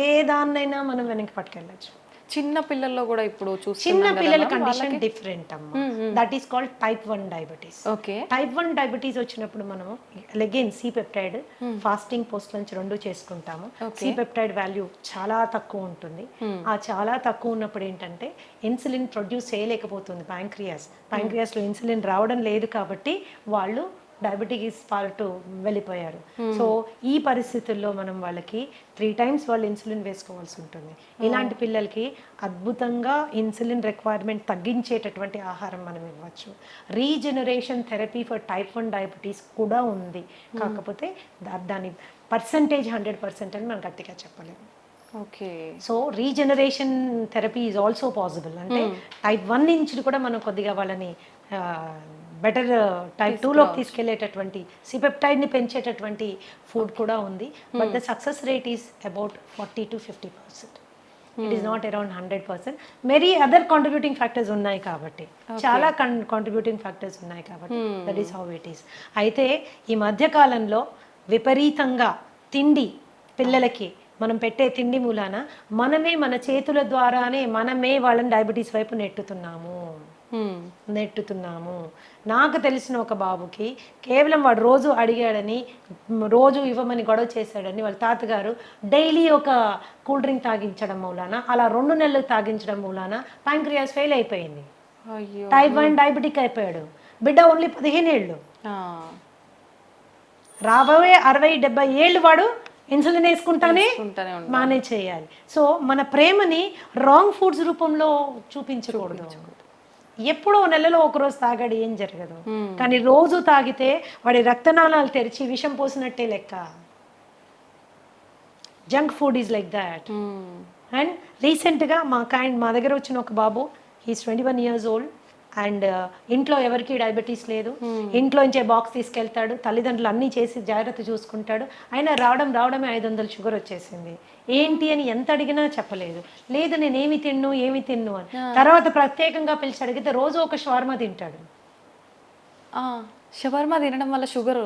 ఏ దాన్నైనా మనం వెనక్కి పట్టుకెళ్ళచ్చు. చిన్న పిల్లల్లో కూడా ఇప్పుడు చిన్న పిల్లల కండిషన్ డిఫరెంట్ అమ్మా. That is called type 1 diabetes. Okay, type 1 diabetes వచ్చినప్పుడు మనము again C peptide fasting post lunch 2 చేసుకుంటాము. సి పెప్టైడ్ వాల్యూ చాలా తక్కువ ఉంటుంది. ఆ చాలా తక్కువ ఉన్నప్పుడు ఏంటంటే ఇన్సులిన్ ప్రొడ్యూస్ చేయలేకపోతుంది ప్యాంక్రియాస్ లో ఇన్సులిన్ రావడం లేదు కాబట్టి వాళ్ళు డయాబెటీస్ పార్ట్ వెళ్ళిపోయారు. సో ఈ పరిస్థితుల్లో మనం వాళ్ళకి 3 times వాళ్ళు ఇన్సులిన్ వేసుకోవాల్సి ఉంటుంది. ఇలాంటి పిల్లలకి అద్భుతంగా ఇన్సులిన్ రిక్వైర్మెంట్ తగ్గించేటటువంటి ఆహారం మనం ఇవ్వచ్చు. Regeneration therapy for type 1 diabetes కూడా ఉంది, కాకపోతే దాని పర్సంటేజ్ 100% అని మనం గట్టిగా చెప్పలేము. Okay, so regeneration therapy is also possible. అంటే టైప్ 1 నుంచి కూడా మనం కొద్దిగా వాళ్ళని బెటర్ టైప్ 2లోకి తీసుకెళ్లేటటువంటి సిపెప్టైడ్ని పెంచేటటువంటి ఫుడ్ కూడా ఉంది. But the success rate is about 40 to 50%. It is not around 100%. Many other contributing factors ఉన్నాయి కాబట్టి, చాలా కాంట్రిబ్యూటింగ్ ఫ్యాక్టర్స్ ఉన్నాయి కాబట్టి that is how it is. అయితే ఈ మధ్యకాలంలో విపరీతంగా తిండి పిల్లలకి మనం పెట్టే తిండి మూలాన మనమే మన చేతుల ద్వారానే మనమే వాళ్ళని డయాబెటీస్ వైపు నెట్టుతున్నాము. నాకు తెలిసిన ఒక బాబుకి కేవలం వాడు రోజు అడిగాడని, రోజు ఇవ్వమని గొడవ చేశాడని వాళ్ళ తాతగారు డైలీ ఒక కూల్ డ్రింక్ తాగించడం మూలాన, అలా 2 నెలలు తాగించడం మూలాన ప్యాంక్రియాస్ ఫెయిల్ అయిపోయింది. టైప్ 1 డయాబెటిక్ అయిపోయాడు. బిడ్డ ఓన్లీ 15 ఏళ్ళు. రాబోయే 60-70 ఏళ్ళు వాడు ఇన్సులిన్ వేసుకుంటానే మేనేజ్ చేయాలి. సో మన ప్రేమని రాంగ్ ఫుడ్స్ రూపంలో చూపించకూడదు. ఎప్పుడో నెలలో ఒకరోజు తాగాడు ఏం జరగదు, కానీ రోజు తాగితే వాడి రక్తనాళాలు తెరిచి విషం పోసినట్టే లెక్క. Junk food is like that. And రీసెంట్గా మా దగ్గర వచ్చిన ఒక బాబు, హీస్ 21 years old, అండ్ ఇంట్లో ఎవరికి డయాబెటీస్ లేదు, ఇంట్లోంచే బాక్స్ తీసుకెళ్తాడు, తల్లిదండ్రులు అన్నీ చేసి జాగ్రత్త చూసుకుంటాడు, అయినా రావడమే 500 షుగర్ వచ్చేసింది. ఏంటి అని ఎంత అడిగినా చెప్పలేదు, లేదు నేను ఏమి తిన్ను అని. తర్వాత ప్రత్యేకంగా పిలిచి అడిగితే రోజు ఒక షవర్మా తింటాడు. షవర్మా తినడం వల్ల షుగర్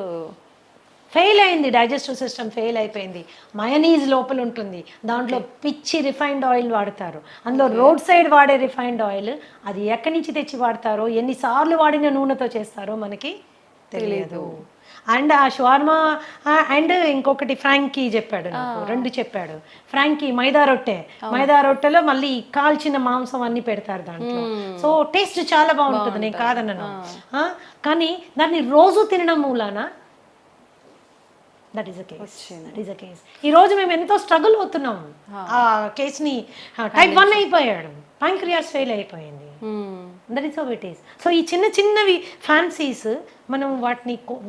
ఫెయిల్ అయింది, డైజెస్టివ్ సిస్టమ్ ఫెయిల్ అయిపోయింది. మయోనీస్ లోపల ఉంటుంది, దాంట్లో పిచ్చి రిఫైన్డ్ ఆయిల్ వాడతారు, అందులో రోడ్ సైడ్ వాడే రిఫైన్డ్ ఆయిల్, అది ఎక్కడి నుంచి తెచ్చి వాడతారో, ఎన్నిసార్లు వాడిన నూనెతో చేస్తారో మనకి తెలియదు. అండ్ ఆ షవర్మా అండ్ ఇంకొకటి ఫ్రాంకీ చెప్పాడు నాకు, 2 చెప్పాడు. ఫ్రాంకీ మైదా రొట్టెలో మళ్ళీ కాల్చిన మాంసం అన్ని పెడతారు దాంట్లో. సో టేస్ట్ చాలా బాగుంటుంది, నేను కాదన్నాను, కానీ దాన్ని రోజు తినడం మూలాన దట్ ఈస్ అ కేస్. ఈ రోజు మేము ఎంతో స్ట్రగుల్ అవుతున్నాం. ఆ కేసుని type 1 అయిపోయాడు, ప్యాంక్రియాస్ ఫెయిల్ అయిపోయింది. That is how it is. So ఈ చిన్నవి ఫ్యాన్సీస్ మనం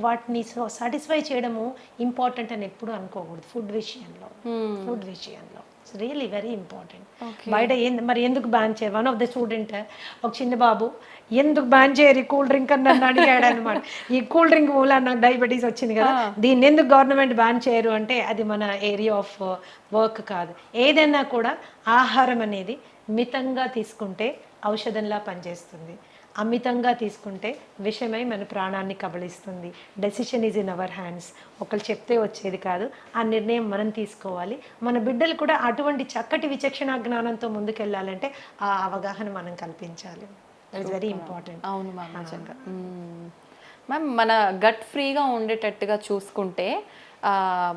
వాటిని సాటిస్ఫై చేయడము ఇంపార్టెంట్ అని ఎప్పుడు అనుకోకూడదు. ఫుడ్ విషయంలో ఇట్స్ రియల్లీ వెరీ ఇంపార్టెంట్. బయట మరి ఎందుకు బ్యాన్ చేయ, వన్ ఆఫ్ ద స్టూడెంట్, ఒక చిన్న బాబు, ఎందుకు బ్యాన్ చేయరు ఈ కూల్ డ్రింక్ అని నన్ను అడిగాడు అనమాట. ఈ కూల్ డ్రింక్ మూల నాకు డయాబెటీస్ వచ్చింది కదా, దీన్ని ఎందుకు గవర్నమెంట్ బ్యాన్ చేయరు అంటే అది మన ఏరియా ఆఫ్ వర్క్ కాదు. ఏదైనా కూడా ఆహారం అనేది మితంగా తీసుకుంటే ఔషధంలా పనిచేస్తుంది, అమితంగా తీసుకుంటే విషమై మన ప్రాణాన్ని కబళిస్తుంది. Decision is in our hands. ఒకళ్ళు చెప్తే వచ్చేది కాదు, ఆ నిర్ణయం మనం తీసుకోవాలి. మన బిడ్డలు కూడా అటువంటి చక్కటి విచక్షణ జ్ఞానంతో ముందుకెళ్ళాలంటే ఆ అవగాహన మనం కల్పించాలి. That is very important. అవును మ్యామ్, నిజంగా. మ్యామ్, మన గట్ ఫ్రీగా ఉండేటట్టుగా చూసుకుంటే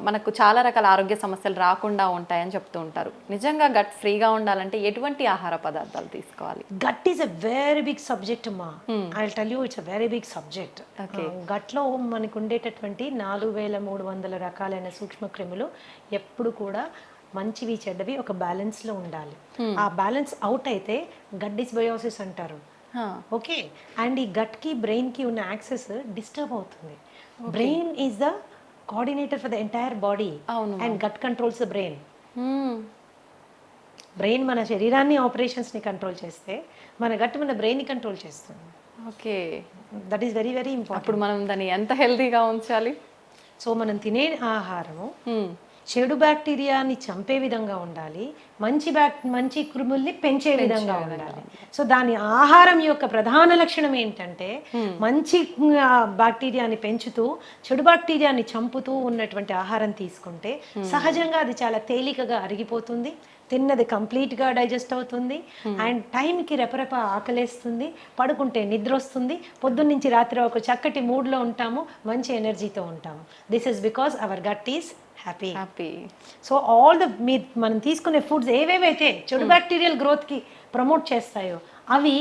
మనకు చాలా రకాల ఆరోగ్య సమస్యలు రాకుండా ఉంటాయని చెప్తూ ఉంటారు. నిజంగా గట్ ఫ్రీగా ఉండాలంటే ఎటువంటి ఆహార పదార్థాలు తీసుకోవాలి? Gut is a very big subject అమ్మా. I will tell you, it's a very big subject. గట్లో మనకు ఉండేటటువంటి 4300 రకాలైన సూక్ష్మ క్రిములు ఎప్పుడు కూడా మంచివి చెడ్డవి ఒక బ్యాలెన్స్లో ఉండాలి. ఆ బ్యాలెన్స్ అవుట్ అయితే గట్ డిస్బయోసిస్ అంటారు. ఓకే, అండ్ ఈ గట్కి బ్రెయిన్కి ఉన్న యాక్సెస్ డిస్టర్బ్ అవుతుంది. Brain is the coordinator for the entire body and gut controls the brain. Brain మన శరీరాన్ని ఆపరేషన్స్ని కంట్రోల్ చేస్తే మన గట్ మన బ్రెయిన్ని కంట్రోల్ చేస్తుంది. Okay, that is very very important. అప్పుడు మనం దాన్ని ఎంత హెల్తీగా ఉంచాలి? సో మనం తినే ఆహారము చెడు బ్యాక్టీరియాని చంపే విధంగా ఉండాలి, మంచి క్రిముల్ని పెంచే విధంగా ఉండాలి. సో దాని ఆహారం యొక్క ప్రధాన లక్షణం ఏంటంటే మంచి బ్యాక్టీరియాని పెంచుతూ చెడు బ్యాక్టీరియాని చంపుతూ ఉన్నటువంటి ఆహారం తీసుకుంటే సహజంగా అది చాలా తేలికగా అరిగిపోతుంది, తిన్నది కంప్లీట్గా డైజెస్ట్ అవుతుంది, అండ్ టైంకి రెపరెప ఆకలేస్తుంది, పడుకుంటే నిద్ర వస్తుంది, పొద్దున్న నుంచి రాత్రి ఒక చక్కటి మూడ్లో ఉంటాము, మంచి ఎనర్జీతో ఉంటాము. This is because our gut is happy. So all the మనం తీసుకునే ఫుడ్స్ ఏవేవైతే చెడు బ్యాక్టీరియల్ గ్రోత్కి ప్రమోట్ చేస్తాయో అవి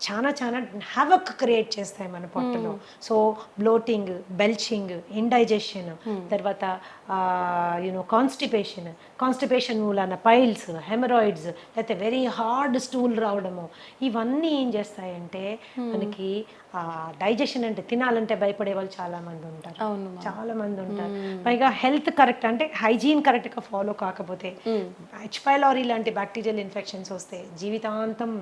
చాలా హ్యావక్ క్రియేట్ చేస్తాయి మన పొట్టలో. సో బ్లోటింగ్, బెల్చింగ్, ఇండైజెషన్, తర్వాత కాన్స్టిపేషన్ మూలాన పైల్స్, హెమరాయిడ్స్, లేకపోతే వెరీ హార్డ్ స్టూల్ రావడము, ఇవన్నీ ఏం చేస్తాయంటే మనకి డైజెషన్ అంటే తినాలంటే భయపడే వాళ్ళు చాలా మంది ఉంటారు. పైగా హెల్త్ కరెక్ట్ అంటే హైజీన్ కరెక్ట్గా ఫాలో కాకపోతే హెచ్ పైలోరీ లాంటి బ్యాక్టీరియల్ ఇన్ఫెక్షన్స్ వస్తే జీవితాంతం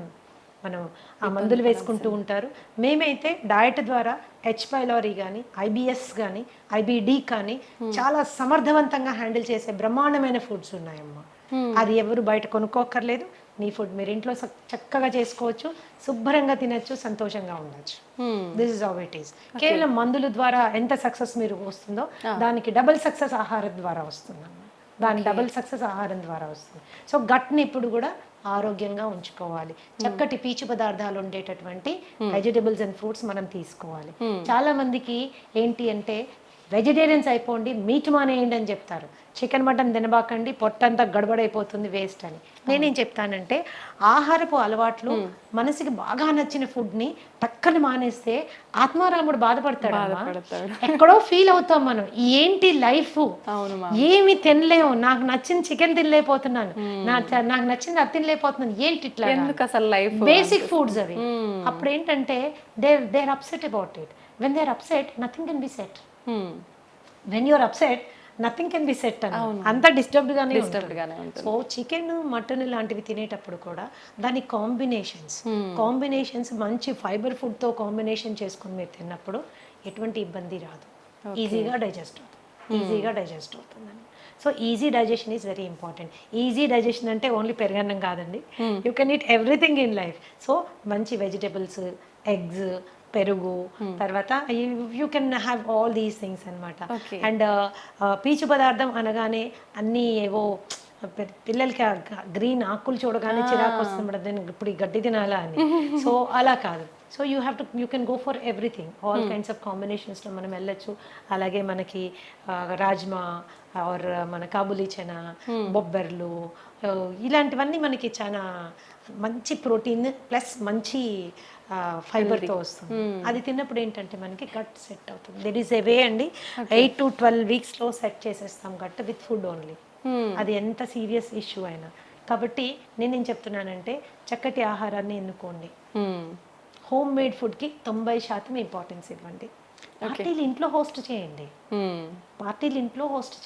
మనం ఆ మందులు వేసుకుంటూ ఉంటారు. మేమైతే డయట్ ద్వారా హెచ్ పైలోరీ కానీ, ఐబిఎస్ కానీ, ఐబిడి కానీ చాలా సమర్థవంతంగా హ్యాండిల్ చేసే బ్రహ్మాండమైన ఫుడ్స్ ఉన్నాయమ్మా. అది ఎవరు బయట కొనుక్కోక్కర్లేదు, మీ ఫుడ్ మీరు ఇంట్లో చక్కగా చేసుకోవచ్చు, శుభ్రంగా తినచ్చు, సంతోషంగా ఉండొచ్చు. This is how it is. కేవలం మందుల ద్వారా ఎంత సక్సెస్ మీరు వస్తుందో దానికి డబుల్ సక్సెస్ ఆహారం ద్వారా వస్తుందమ్మా. డబుల్ సక్సెస్ ఆహారం ద్వారా వస్తుంది. సో గట్ని ఇప్పుడు కూడా ఆరోగ్యంగా ఉంచుకోవాలి. చక్కటి పీచు పదార్థాలు ఉండేటటువంటి వెజిటబుల్స్ అండ్ ఫ్రూట్స్ మనం తీసుకోవాలి. చాలా మందికి ఏంటి అంటే వెజిటేరియన్స్ అయిపోండి, మీట్ మానేయండి అని చెప్తారు. చికెన్ మటన్ తినబాకండి, పొట్టంతా గడబడైపోతుంది, వేస్ట్ అని. నేనేం చెప్తానంటే ఆహారపు అలవాట్లు మనసుకి బాగా నచ్చిన ఫుడ్ని టక్కని మానేస్తే ఆత్మారాముడు బాధపడతాడు. ఎక్కడో ఫీల్ అవుతాం మనం, ఏంటి లైఫ్, ఏమి తినలేము, నాకు నచ్చిన చికెన్ తినలేకపోతున్నాను, నాకు నచ్చింది అది తినలేకపోతున్నాను, ఏంటి ఇట్లా, ఎందుకు అసలు లైఫ్, బేసిక్ ఫుడ్స్ అవి. అప్పుడు ఏంటంటే they are upset about it. When they are upset nothing can be set. When you're upset nothing can be set అని, అంత డిస్టర్బ్డ్గానే ఉంటుంది. సో చికెన్ మటన్ లాంటివి తినేటప్పుడు కూడా దాని కాంబినేషన్స్ మంచి ఫైబర్ ఫుడ్తో కాంబినేషన్ చేసుకుని మీరు తిన్నప్పుడు ఎటువంటి ఇబ్బంది రాదు, ఈజీగా డైజెస్ట్ అవుతుందని. So easy digestion is very important. Easy digestion అంటే ఓన్లీ పెరగన్నం కాదండి, you can eat everything in life. So మంచి వెజిటబుల్స్, ఎగ్స్, పెరుగు, తర్వాత you can have all these things అనమాట. అండ్ పీచు పదార్థం అనగానే అన్నీ ఏవో పిల్లలకి గ్రీన్ ఆకులు చూడగానే చిరాకు వస్తుంది, నేను ఇప్పుడు ఈ గడ్డి తినాలా అని. సో అలా కాదు. So you can go for everything, all kinds of కాంబినేషన్స్లో మనం వెళ్ళొచ్చు. అలాగే మనకి రాజ్మా ఆర్ మన కాబులీ చనా, బొబ్బర్లు, ఇలాంటివన్నీ మనకి చాలా మంచి ప్రోటీన్ ప్లస్ మంచి ఫైబర్తో వస్తుంది. అది తిన్నప్పుడు ఏంటంటే మనకి గట్ సెట్ అవుతుంది. దెర్ ఈస్ ఎ వే అండి, 8 to 12 వీక్స్లో సెట్ చేసేస్తాం గట్ విత్ ఫుడ్ ఓన్లీ. అది ఎంత సీరియస్ ఇష్యూ అయినా. కాబట్టి నేనేం చెప్తున్నానంటే చక్కటి ఆహారాన్ని ఎన్నుకోండి. హోమ్ మేడ్ ఫుడ్కి 90% ఇంపార్టెన్స్ ఇవ్వండి. పార్టీలు ఇంట్లో హోస్ట్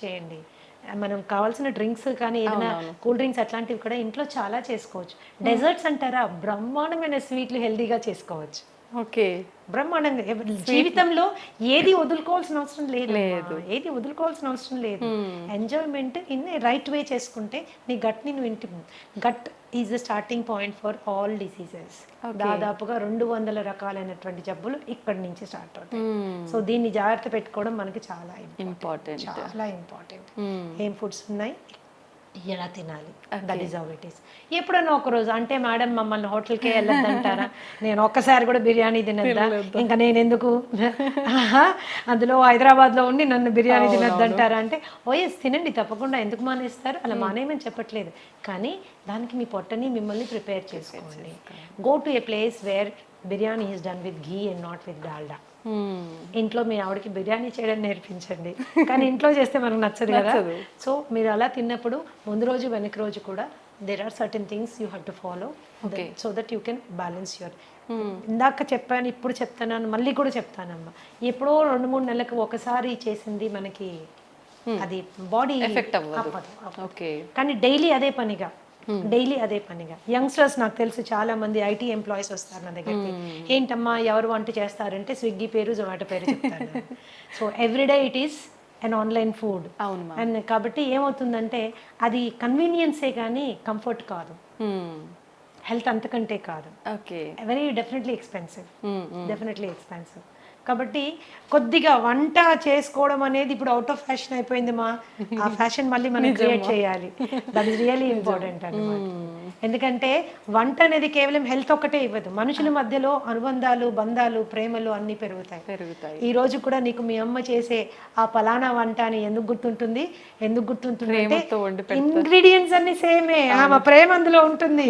చేయండి. మనం కావాల్సిన డ్రింక్స్ కానీ ఏదైనా కూల్ డ్రింక్స్ అట్లాంటివి కూడా ఇంట్లో చాలా చేసుకోవచ్చు. డెజర్ట్స్ అంటారా, బ్రహ్మాండమైన స్వీట్లు హెల్దీగా చేసుకోవచ్చు. ఓకే, బ్రహ్మాండంగా. జీవితంలో ఏది వదులుకోవాల్సిన అవసరం లేదు. ఎంజాయ్మెంట్ ఇన్ రైట్ వే చేసుకుంటే నీ గట్ని gut is the starting point for all diseases. దాదాపుగా 200 రకాలైనటువంటి జబ్బులు ఇక్కడి నుంచి స్టార్ట్ అవుతాయి. సో దీన్ని జాగ్రత్త పెట్టుకోవడం మనకి చాలా ఇంపార్టెంట్. ఏం ఫుడ్స్ ఉన్నాయి, ఎలా తినాలి, that is how it is. ఎప్పుడన్నా ఒకరోజు అంటే మేడం మమ్మల్ని హోటల్కే వెళ్ళొద్దంటారా, నేను ఒక్కసారి కూడా బిర్యానీ తినద్దా, ఇంకా నేను ఎందుకు అందులో హైదరాబాద్లో ఉండి నన్ను బిర్యానీ తినద్దంటారా అంటే, ఓఎస్ తినండి తప్పకుండా, ఎందుకు మానేస్తారు, అలా మానేయమని చెప్పట్లేదు. కానీ దానికి మీ పొట్టని మిమ్మల్ని ప్రిపేర్ చేసుకోండి. Go to A place where biryani is done with ghee and not with Dalda. ఇంట్లో మీ ఆవిడకి బిర్యానీ చేయడం నేర్పించండి, కానీ ఇంట్లో చేస్తే మనకు నచ్చదు కదా. సో మీరు అలా తిన్నప్పుడు ముందు రోజు వెనక రోజు కూడా there are certain things you have to follow so that you can balance your. ఇందాక చెప్పాను, ఇప్పుడు చెప్తాను, మళ్ళీ కూడా చెప్తానమ్మా, ఎప్పుడో 2-3 నెలలకు ఒకసారి చేసింది మనకి అది బాడీ ఎఫెక్ట్ అవ్వదు. కానీ డైలీ అదే పనిగా యంగ్స్టర్స్, నాకు తెలుసు చాలా మంది ఐటీ ఎంప్లాయీస్ వస్తారు నా దగ్గరికి, ఏంటమ్మా ఎవరు వంట చేస్తారంటే స్విగ్గీ పేరు, జొమాటో పేరు చెప్తాను. So everyday it is and online food. And కాబట్టి ఏమవుతుందంటే అది కన్వీనియన్సే కానీ కంఫర్ట్ కాదు, హెల్త్ అంతకంటే కాదు. Very definitely expensive. కాబట్టి కొద్దిగా వంట చేసుకోవడం అనేది ఇప్పుడు అవుట్ ఆఫ్ ఫ్యాషన్ అయిపోయింది మా, ఆ ఫ్యాషన్ మళ్ళీ మనం క్రియేట్ చేయాలి. దట్ ఈస్ రియల్లీ ఇంపార్టెంట్ అన్నమాట. ఎందుకంటే వంట అనేది కేవలం హెల్త్ ఒక్కటే ఇవ్వదు, మనుషుల మధ్యలో అనుబంధాలు, బంధాలు, ప్రేమలు అన్నీ పెరుగుతాయి. ఈ రోజు కూడా నీకు మీ అమ్మ చేసే ఆ పలానా వంట అని ఎందుకు గుర్తుంటుంది అంటే ఇంగ్రీడియంట్స్ అన్ని సేమే, ఆమె ప్రేమ అందులో ఉంటుంది.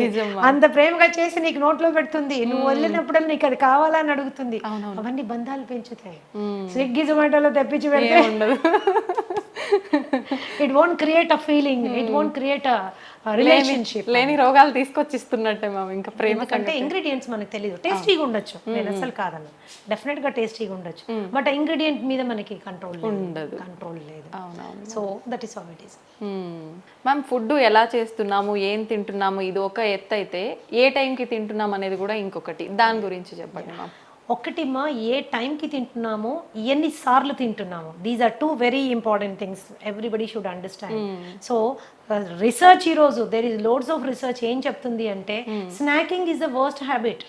అంత ప్రేమగా చేసి నీకు నోట్లో పెడుతుంది, నువ్వు వెళ్ళినప్పుడు నీకు అది కావాలని అడుగుతుంది. అవన్నీ బంధాలు పెంచుతాయి. స్విగ్గీ జొమాటోలో తెప్పించి పెడితే it won't create a feeling, it won't create a relationship. లేని రోగాలు తీసుకొచ్చిస్తున్నట్టే ఇంకా ప్రేమ. ఎందుకంటే ఇంగ్రీడియంట్స్ మనకు తెలియదు. టేస్టీగా ఉండొచ్చు, నేను అసలు కాదన్న, డెఫినెట్ గా టేస్టీగా ఉండొచ్చు, బట్ ఇంగ్రీడియంట్ మీద మనకి కంట్రోల్ లేదు. So that is how it is. Ma'am, food ఎలా చేస్తున్నాము, ఏం తింటున్నాము, ఇది ఒక ఎత్తు అయితే ఏ టైంకి తింటున్నాం అనేది కూడా ఇంకొకటి, దాని గురించి చెప్పండి మ్యామ్. ఒకటి మా, ఏ టైంకి తింటున్నామో, ఎన్నిసార్లు తింటున్నామో, these are 2 very important things everybody should understand. So research ఈరోజు there is loads of research ఏం చెప్తుంది అంటే snacking is the worst habit.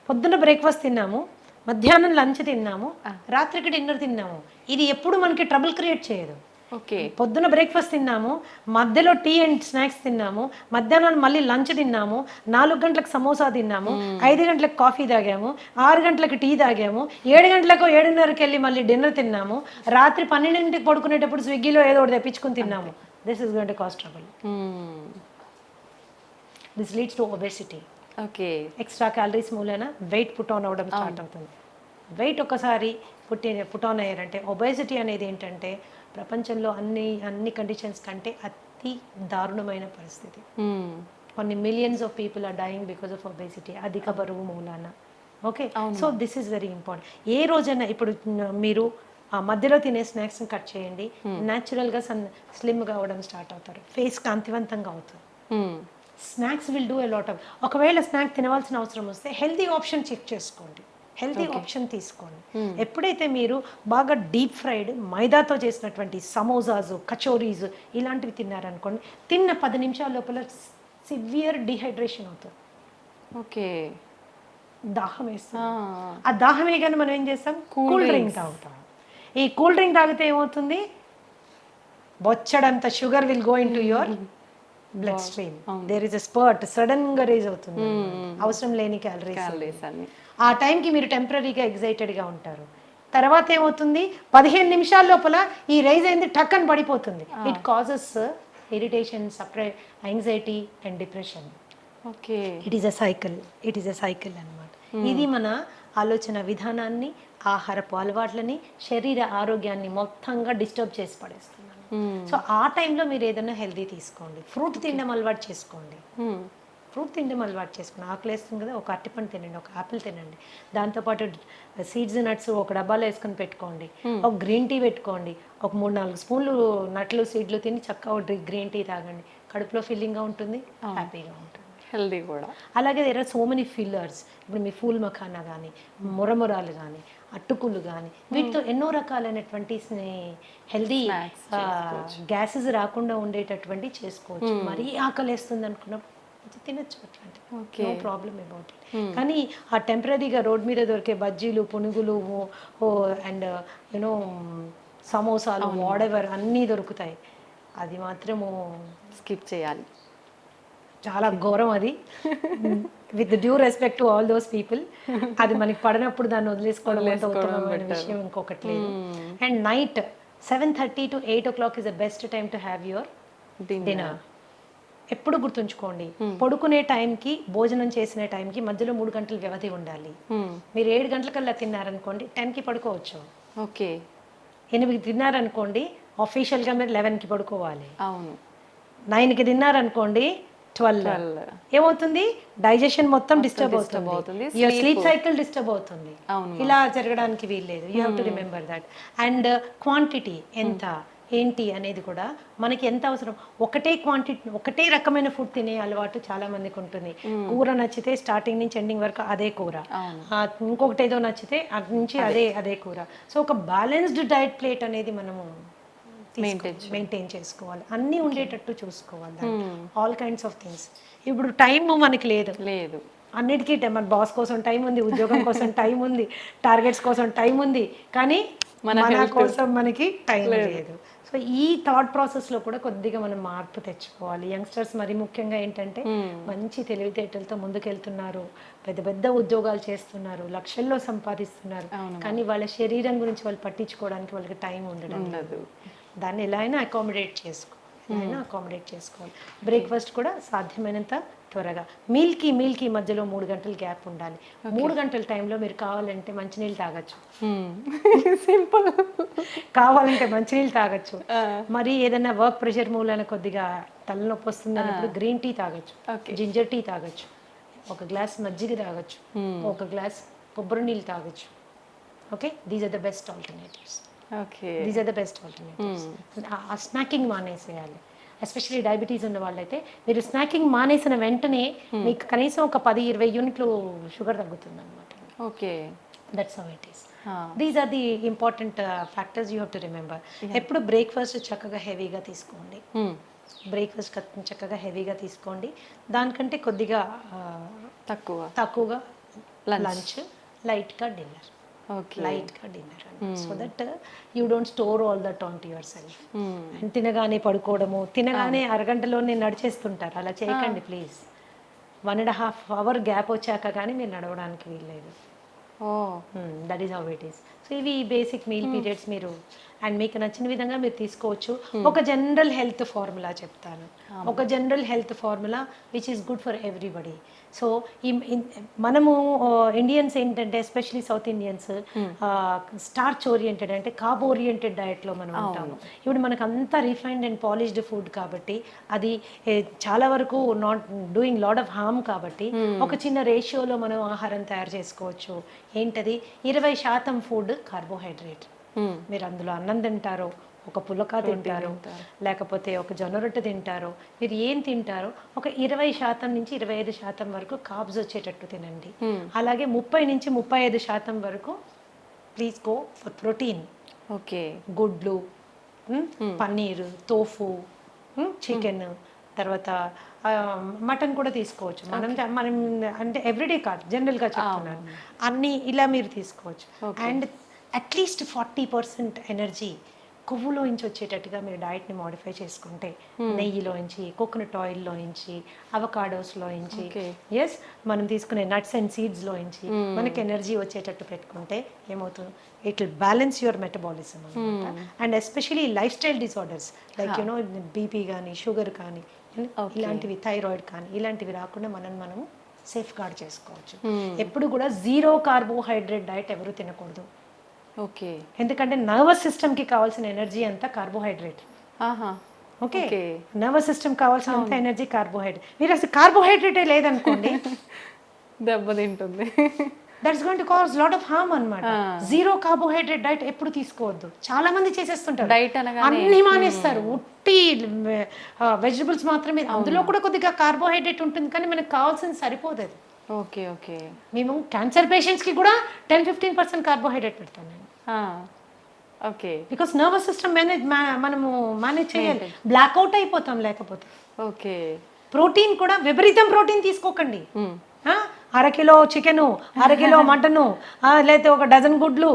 పొద్దున్న బ్రేక్ఫాస్ట్ తిన్నాము, మధ్యాహ్నం లంచ్ తిన్నాము, రాత్రికి డిన్నర్ తిన్నాము, ఇది ఎప్పుడు మనకి ట్రబుల్ క్రియేట్ చేయదు. ఓకే. పొద్దున బ్రేక్ఫాస్ట్ తిన్నాము, మధ్యలో టీ అండ్ స్నాక్స్ తిన్నాము, మధ్యాహ్నం మళ్ళీ లంచ్ తిన్నాము, 4 గంటలకు సమోసా తిన్నాము, 5 గంటలకు కాఫీ తాగాము, 6 గంటలకు టీ తాగాము, 7 గంటలకు 7:30కి వెళ్ళి మళ్ళీ డిన్నర్ తిన్నాము, రాత్రి 12ంటికి పడుకునేటప్పుడు స్విగ్గీలో ఏదో ఒకటి తెప్పించుకుని తిన్నాము. This is going to cost trouble. This leads to obesity. Okay. Extra calories మూలన వెయిట్ పుట్ ఆన్ అవ్వడం స్టార్ట్ అవుతుంది. వెయిట్ ఒకసారి పుట్ ఆన్ అయ్యారంటే ఒబెసిటీ అనేది ఏంటంటే ప్రపంచంలో అన్ని కండిషన్స్ కంటే అతి దారుణమైన పరిస్థితి. కొన్ని millions of people are dying because of obesity, అధిక బరువు మూలాన. Okay, so this is very important. ఏ రోజైనా ఇప్పుడు మీరు ఆ మధ్యలో తినే స్నాక్స్ని కట్ చేయండి, న్యాచురల్గా స్లిమ్గా అవ్వడం స్టార్ట్ అవుతారు, ఫేస్ కాంతివంతంగా అవుతుంది. Snacks will do a lot of. ఒకవేళ స్నాక్ తినవలసిన అవసరం వస్తే హెల్తీ ఆప్షన్ చెక్ చేసుకోండి, హెల్తీ ఆప్షన్ తీసుకోండి. ఎప్పుడైతే మీరు బాగా డీప్ ఫ్రైడ్ మైదాతో చేసినటువంటి సమోసాస్, కచోరీస్ ఇలాంటివి తిన్నారనుకోండి, తిన్న 10 నిమిషాల లోపల సివియర్ డిహైడ్రేషన్ అవుతుంది. ఓకే. దాహం వేస్తుంది. ఆ దాహం వేయగానే మనం ఏం చేస్తాం? కూల్ డ్రింక్ తాగుతాం. ఈ కూల్ డ్రింక్ తాగితే ఏమవుతుంది? బొచ్చడంత sugar will go into your bloodstream. There is a spurt, sudden గా రేజ్ అవుతుంది, అవసరం లేని క్యాలరీస్. ఆ టైంకి మీరు టెంపరీగా ఎగ్జైటెడ్గా ఉంటారు. తర్వాత ఏమవుతుంది? 15 నిమిషాల లోపల ఈ రైజ్ అయింది టక్కని పడిపోతుంది. It causes irritation, anxiety and depression. Okay. It is a cycle అన్నమాట. ఇది మన ఆలోచన విధానాన్ని, ఆహారపు అలవాట్లని, శరీర ఆరోగ్యాన్ని మొత్తంగా డిస్టర్బ్ చేసి పడేస్తున్నాను. సో ఆ టైంలో మీరు ఏదైనా హెల్దీ తీసుకోండి, ఫ్రూట్ తినడం అలవాటు చేసుకోండి. ఆకలి వేస్తుంది కదా, ఒక అరటిపండు తినండి, ఒక యాపిల్ తినండి, దాంతోపాటు సీడ్స్ నట్స్ ఒక డబ్బాలో వేసుకొని పెట్టుకోండి, ఒక గ్రీన్ టీ పెట్టుకోండి, ఒక 3-4 స్పూన్లు నట్లు సీడ్లు తిని చక్కగా ఒక గ్రీన్ టీ తాగండి. కడుపులో ఫిల్లింగ్గా ఉంటుంది, హ్యాపీగా ఉంటుంది, హెల్దీ కూడా. అలాగే there are so many fillers. ఇప్పుడు మీ ఫూల్ మఖానా కానీ, మురమురాలు కానీ, అట్టుకులు కానీ, వీటితో ఎన్నో రకాలైనటువంటి హెల్దీ గ్యాసెస్ రాకుండా ఉండేటటువంటి చేసుకోవచ్చు. మరీ ఆకలి వేస్తుంది అనుకున్నప్పుడు తినచ్చు, అట్లాంటి నో ప్రాబ్లమ్ అబౌట్ ఇట్. కానీ ఆ టెంపరీగా రోడ్ మీద దొరికే బజ్జీలు, పునుగులు అండ్ యూనో సమోసాలు, వాడెవర్ అన్నీ దొరుకుతాయి, అది మాత్రము స్కిప్ చేయాలి. చాలా ఘోరం అది. With due respect to all those people, అది మనకి పడినప్పుడు దాన్ని వదిలేసుకోవడం ఉత్తమమైన విషయం ఇంకొకటి లేదు. And night 7:30 to 8 o'clock is the best time to have your dinner. ఎప్పుడు గుర్తుంచుకోండి, పడుకునే టైంకి, భోజనం చేసిన టైంకి మధ్యలో 3 గంటల వ్యవధి ఉండాలి. మీరు 7 గంటలకల్లా తిన్నారనుకోండి, 10కి పడుకోవచ్చు. ఓకే. 8కి తిన్నారనుకోండి, ఆఫీషియల్గా మీరు 11కి పడుకోవాలి. అవును. 9కి తిన్నారనుకోండి, 12 ఏమవుతుంది? డైజెషన్ మొత్తం డిస్టర్బ్ అవుతుంది, యువర్ స్లీప్ సైకిల్ డిస్టర్బ్ అవుతుంది. ఇలా జరగడానికి వీల్లేదు. You have to remember that. And quantity ఎంత ఏంటి అనేది కూడా మనకి ఎంత అవసరం. ఒకటే రకమైన ఫుడ్ తినే అలవాటు చాలా మందికి ఉంటుంది. కూర నచ్చితే స్టార్టింగ్ నుంచి ఎండింగ్ వరకు అదే కూర, ఇంకొకటి ఏదో నచ్చితే అటు నుంచి అదే కూర. సో ఒక బ్యాలెన్స్డ్ డైట్ ప్లేట్ అనేది మనము మెయింటైన్ చేసుకోవాలి, అన్నీ ఉండేటట్టు చూసుకోవాలి, ఆల్ కైండ్స్ ఆఫ్ థింగ్స్. ఇప్పుడు టైం మనకి లేదు, అన్నిటికీ మన బాస్ కోసం టైం ఉంది, ఉద్యోగం కోసం టైం ఉంది, టార్గెట్స్ కోసం టైం ఉంది, కానీ మన కోసం మనకి టైం లేదు. సో ఈ థాట్ ప్రాసెస్లో కూడా కొద్దిగా మనం మార్పు తెచ్చుకోవాలి. యంగ్స్టర్స్ మరి ముఖ్యంగా ఏంటంటే మంచి తెలివితేటలతో ముందుకెళ్తున్నారు, పెద్ద పెద్ద ఉద్యోగాలు చేస్తున్నారు, లక్షల్లో సంపాదిస్తున్నారు, కానీ వాళ్ళ శరీరం గురించి వాళ్ళు పట్టించుకోవడానికి వాళ్ళకి టైం ఉండడం లేదు. దాన్ని ఎలా అయినా అకామిడేట్ చేసుకోవాలి. బ్రేక్ఫాస్ట్ కూడా సాధ్యమైనంత త్వరగా, మీల్కి మధ్యలో 3 గంటల గ్యాప్ ఉండాలి. 3 గంటల టైంలో మీరు కావాలంటే మంచినీళ్ళు తాగొచ్చు, సింపుల్. కావాలంటే మంచినీళ్ళు తాగొచ్చు. మరి ఏదైనా వర్క్ ప్రెషర్ మూలన కొద్దిగా తలనొప్పి వస్తుంది అన్నప్పుడు గ్రీన్ టీ తాగొచ్చు, జింజర్ టీ తాగొచ్చు, ఒక గ్లాస్ మజ్జిగ తాగొచ్చు, ఒక గ్లాస్ కొబ్బరి నీళ్ళు తాగొచ్చు. Okay, these are the best alternatives. ఆ స్నాకింగ్ మానేసేయాలి. ఎస్పెషల్లీ డయాబెటీస్ ఉన్న వాళ్ళైతే మీరు స్నాకింగ్ మానేసిన వెంటనే మీకు కనీసం ఒక 10-20 యూనిట్లు షుగర్ తగ్గుతుంది అనమాట. Okay, that's how it is. These are the important factors you have to remember. ఎప్పుడు బ్రేక్ఫాస్ట్ చక్కగా హెవీగా తీసుకోండి, దానికంటే కొద్దిగా తక్కువగా లంచ్, లైట్గా డిన్నర్. ఓకే. లైట్గా dinner so that you don't store all that on to yourself. And తినగానే పడుకోవడము, తినగానే అరగంటలోనే నడిచేస్తుంటారు, అలా చేయకండి ప్లీజ్. 1.5 hour గ్యాప్ వచ్చాక కానీ మీరు నడవడానికి వీల్లేదు. Oh that is how it is. So ఇవి బేసిక్ మీల్ పీరియడ్స్ మీరు అండ్ మీకు నచ్చిన విధంగా మీరు తీసుకోవచ్చు. ఒక జనరల్ హెల్త్ ఫార్ములా చెప్తాను, ఒక general health formula which is good for everybody. So మనము ఇండియన్స్ ఏంటంటే especially south Indians starch oriented అంటే కార్బ్ ఓరియంటెడ్ డయట్లో మనం ఉంటాము. ఇప్పుడు మనకు అంతా రిఫైన్డ్ అండ్ పాలిష్డ్ ఫుడ్ కాబట్టి అది చాలా వరకు not doing lot of harm కాబట్టి ఒక చిన్న రేషియోలో మనం ఆహారం తయారు చేసుకోవచ్చు. ఏంటది? 20% ఫుడ్ కార్బోహైడ్రేట్. మీరు అందులో అన్నం తింటారో, ఒక పులక తింటారో, లేకపోతే ఒక జొన్న రొట్టె తింటారో, మీరు ఏం తింటారో ఒక 20% నుంచి 25% వరకు కార్బ్స్ వచ్చేటట్టు తినండి. అలాగే 30 నుంచి 35% వరకు please go for protein. Okay. గుడ్లు, పన్నీరు, తోఫు, చికెన్, తర్వాత మటన్ కూడా తీసుకోవచ్చు. మనం అంటే ఎవ్రీడే కాదు, జనరల్గా చెప్తున్నాను. అన్నీ ఇలా మీరు తీసుకోవచ్చు. అండ్ అట్లీస్ట్ 40% ఎనర్జీ కొవ్వులోంచి వచ్చేటట్టుగా మీరు డైట్ని మోడిఫై చేసుకుంటే, నెయ్యిలోంచి, కోకోనట్ ఆయిల్లోంచి, అవకాడోస్లోంచి, ఎస్ మనం తీసుకునే నట్స్ అండ్ సీడ్స్లోంచి మనకి ఎనర్జీ వచ్చేటట్టు పెట్టుకుంటే ఏమవుతుంది? It will balance your metabolism అనమాట. And especially lifestyle disorders like you know BP కానీ, షుగర్ కానీ, ఇలాంటివి, థైరాయిడ్ కానీ, ఇలాంటివి రాకుండా మనము సేఫ్ గార్డ్ చేసుకోవచ్చు. ఎప్పుడు కూడా 0 కార్బోహైడ్రేట్ డైట్ ఎవరు తినకూడదు. ఓకే. ఎందుకంటే నర్వస్ సిస్టమ్కి కావాల్సిన ఎనర్జీ అంతా కార్బోహైడ్రేట్. ఓకే, నర్వస్ సిస్టమ్ కావాల్సినంత ఎనర్జీ కార్బోహైడ్రేట్. మీరు అసలు కార్బోహైడ్రేటే లేదనుకోండి, దెబ్బతింటుంది. That's going to cause lot of harm అన్నమాట. 0 కార్బోహైడ్రేట్ డైట్ ఎప్పుడు తీసుకోవద్దు. చాలా మంది చేసేస్తుంటారు, డైట్ అనగానే అన్ని మానేస్తారు, ఉట్టి వెజిటబుల్స్ మాత్రమే. అందులో కూడా కొద్దిగా కార్బోహైడ్రేట్ ఉంటుంది, కానీ మనకు కావాల్సింది సరిపోదు అది. ఓకే. ఓకే. మేము క్యాన్సర్ పేషెంట్స్కి కూడా 10-15% కార్బోహైడ్రేట్ పెడతాం నేను. ఓకే. బికాస్ నర్వస్ సిస్టమ్ మనము మేనేజ్ చేయాలి, బ్లాక్అవుట్ అయిపోతాం లేకపోతే. ఓకే. ప్రోటీన్ కూడా విపరీతం ప్రోటీన్ తీసుకోకండి. 1/2 కిలో చికెను, 1/2 కిలో మటను, లేకపోతే ఒక డజన్ గుడ్లు,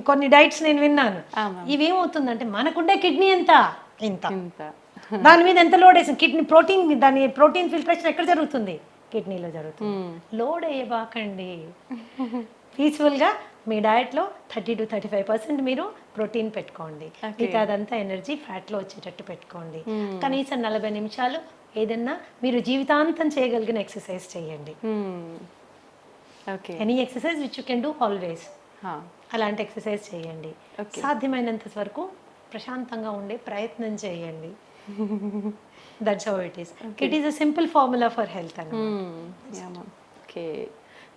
కొన్ని డైట్స్ నేను విన్నాను. ఇవేమవుతుందంటే మనకుండే కిడ్నీ ఎంత ఇంత, దాని మీద ఎంత లోడ్ వేసింది కిడ్నీ. ప్రోటీన్ ఫిల్ట్రేషన్ ఎక్కడ జరుగుతుంది? కిడ్నీలో జరుగుతుంది. లోడ్ వేయబాకండి. పీస్ఫుల్గా మీ డయట్లో 30-35% మీరు ప్రోటీన్ పెట్టుకోండి. మీకు అదంతా ఎనర్జీ ఫ్యాట్లో వచ్చేటట్టు పెట్టుకోండి. కనీసం 40 నిమిషాలు ఏదన్నా మీరు జీవితాంతం చేయగలిగిన ఎక్సర్సైజ్ చేయండి. Any exercise which you can do always. అలాంటి ఎక్సర్సైజ్ చేయండి. సాధ్యమైనంత వరకు ప్రశాంతంగా ఉండే ప్రయత్నం చేయండి. That's how it is. It is a simple formula for health. Okay.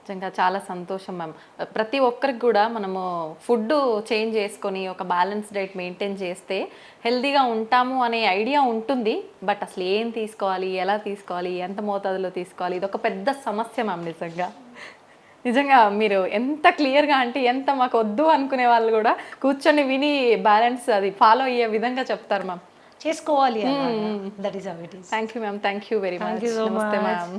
నిజంగా చాలా సంతోషం మ్యామ్. ప్రతి ఒక్కరికి కూడా మనము ఫుడ్ చేంజ్ చేసుకొని ఒక బ్యాలెన్స్ డైట్ మెయింటైన్ చేస్తే హెల్తీగా ఉంటాము అనే ఐడియా ఉంటుంది. బట్ అసలు ఏం తీసుకోవాలి, ఎలా తీసుకోవాలి, ఎంత మోతాదులో తీసుకోవాలి, ఇది ఒక పెద్ద సమస్య మ్యామ్. నిజంగా మీరు ఎంత క్లియర్గా అంటే ఎంత మాకు వద్దు అనుకునే వాళ్ళు కూడా కూర్చొని విని బ్యాలెన్స్ అది ఫాలో అయ్యే విధంగా చెప్తారు మ్యామ్. చేసుకోవాలి. That is how it is. Thank you ma'am. Thank you very much. నమస్తే మ్యామ్.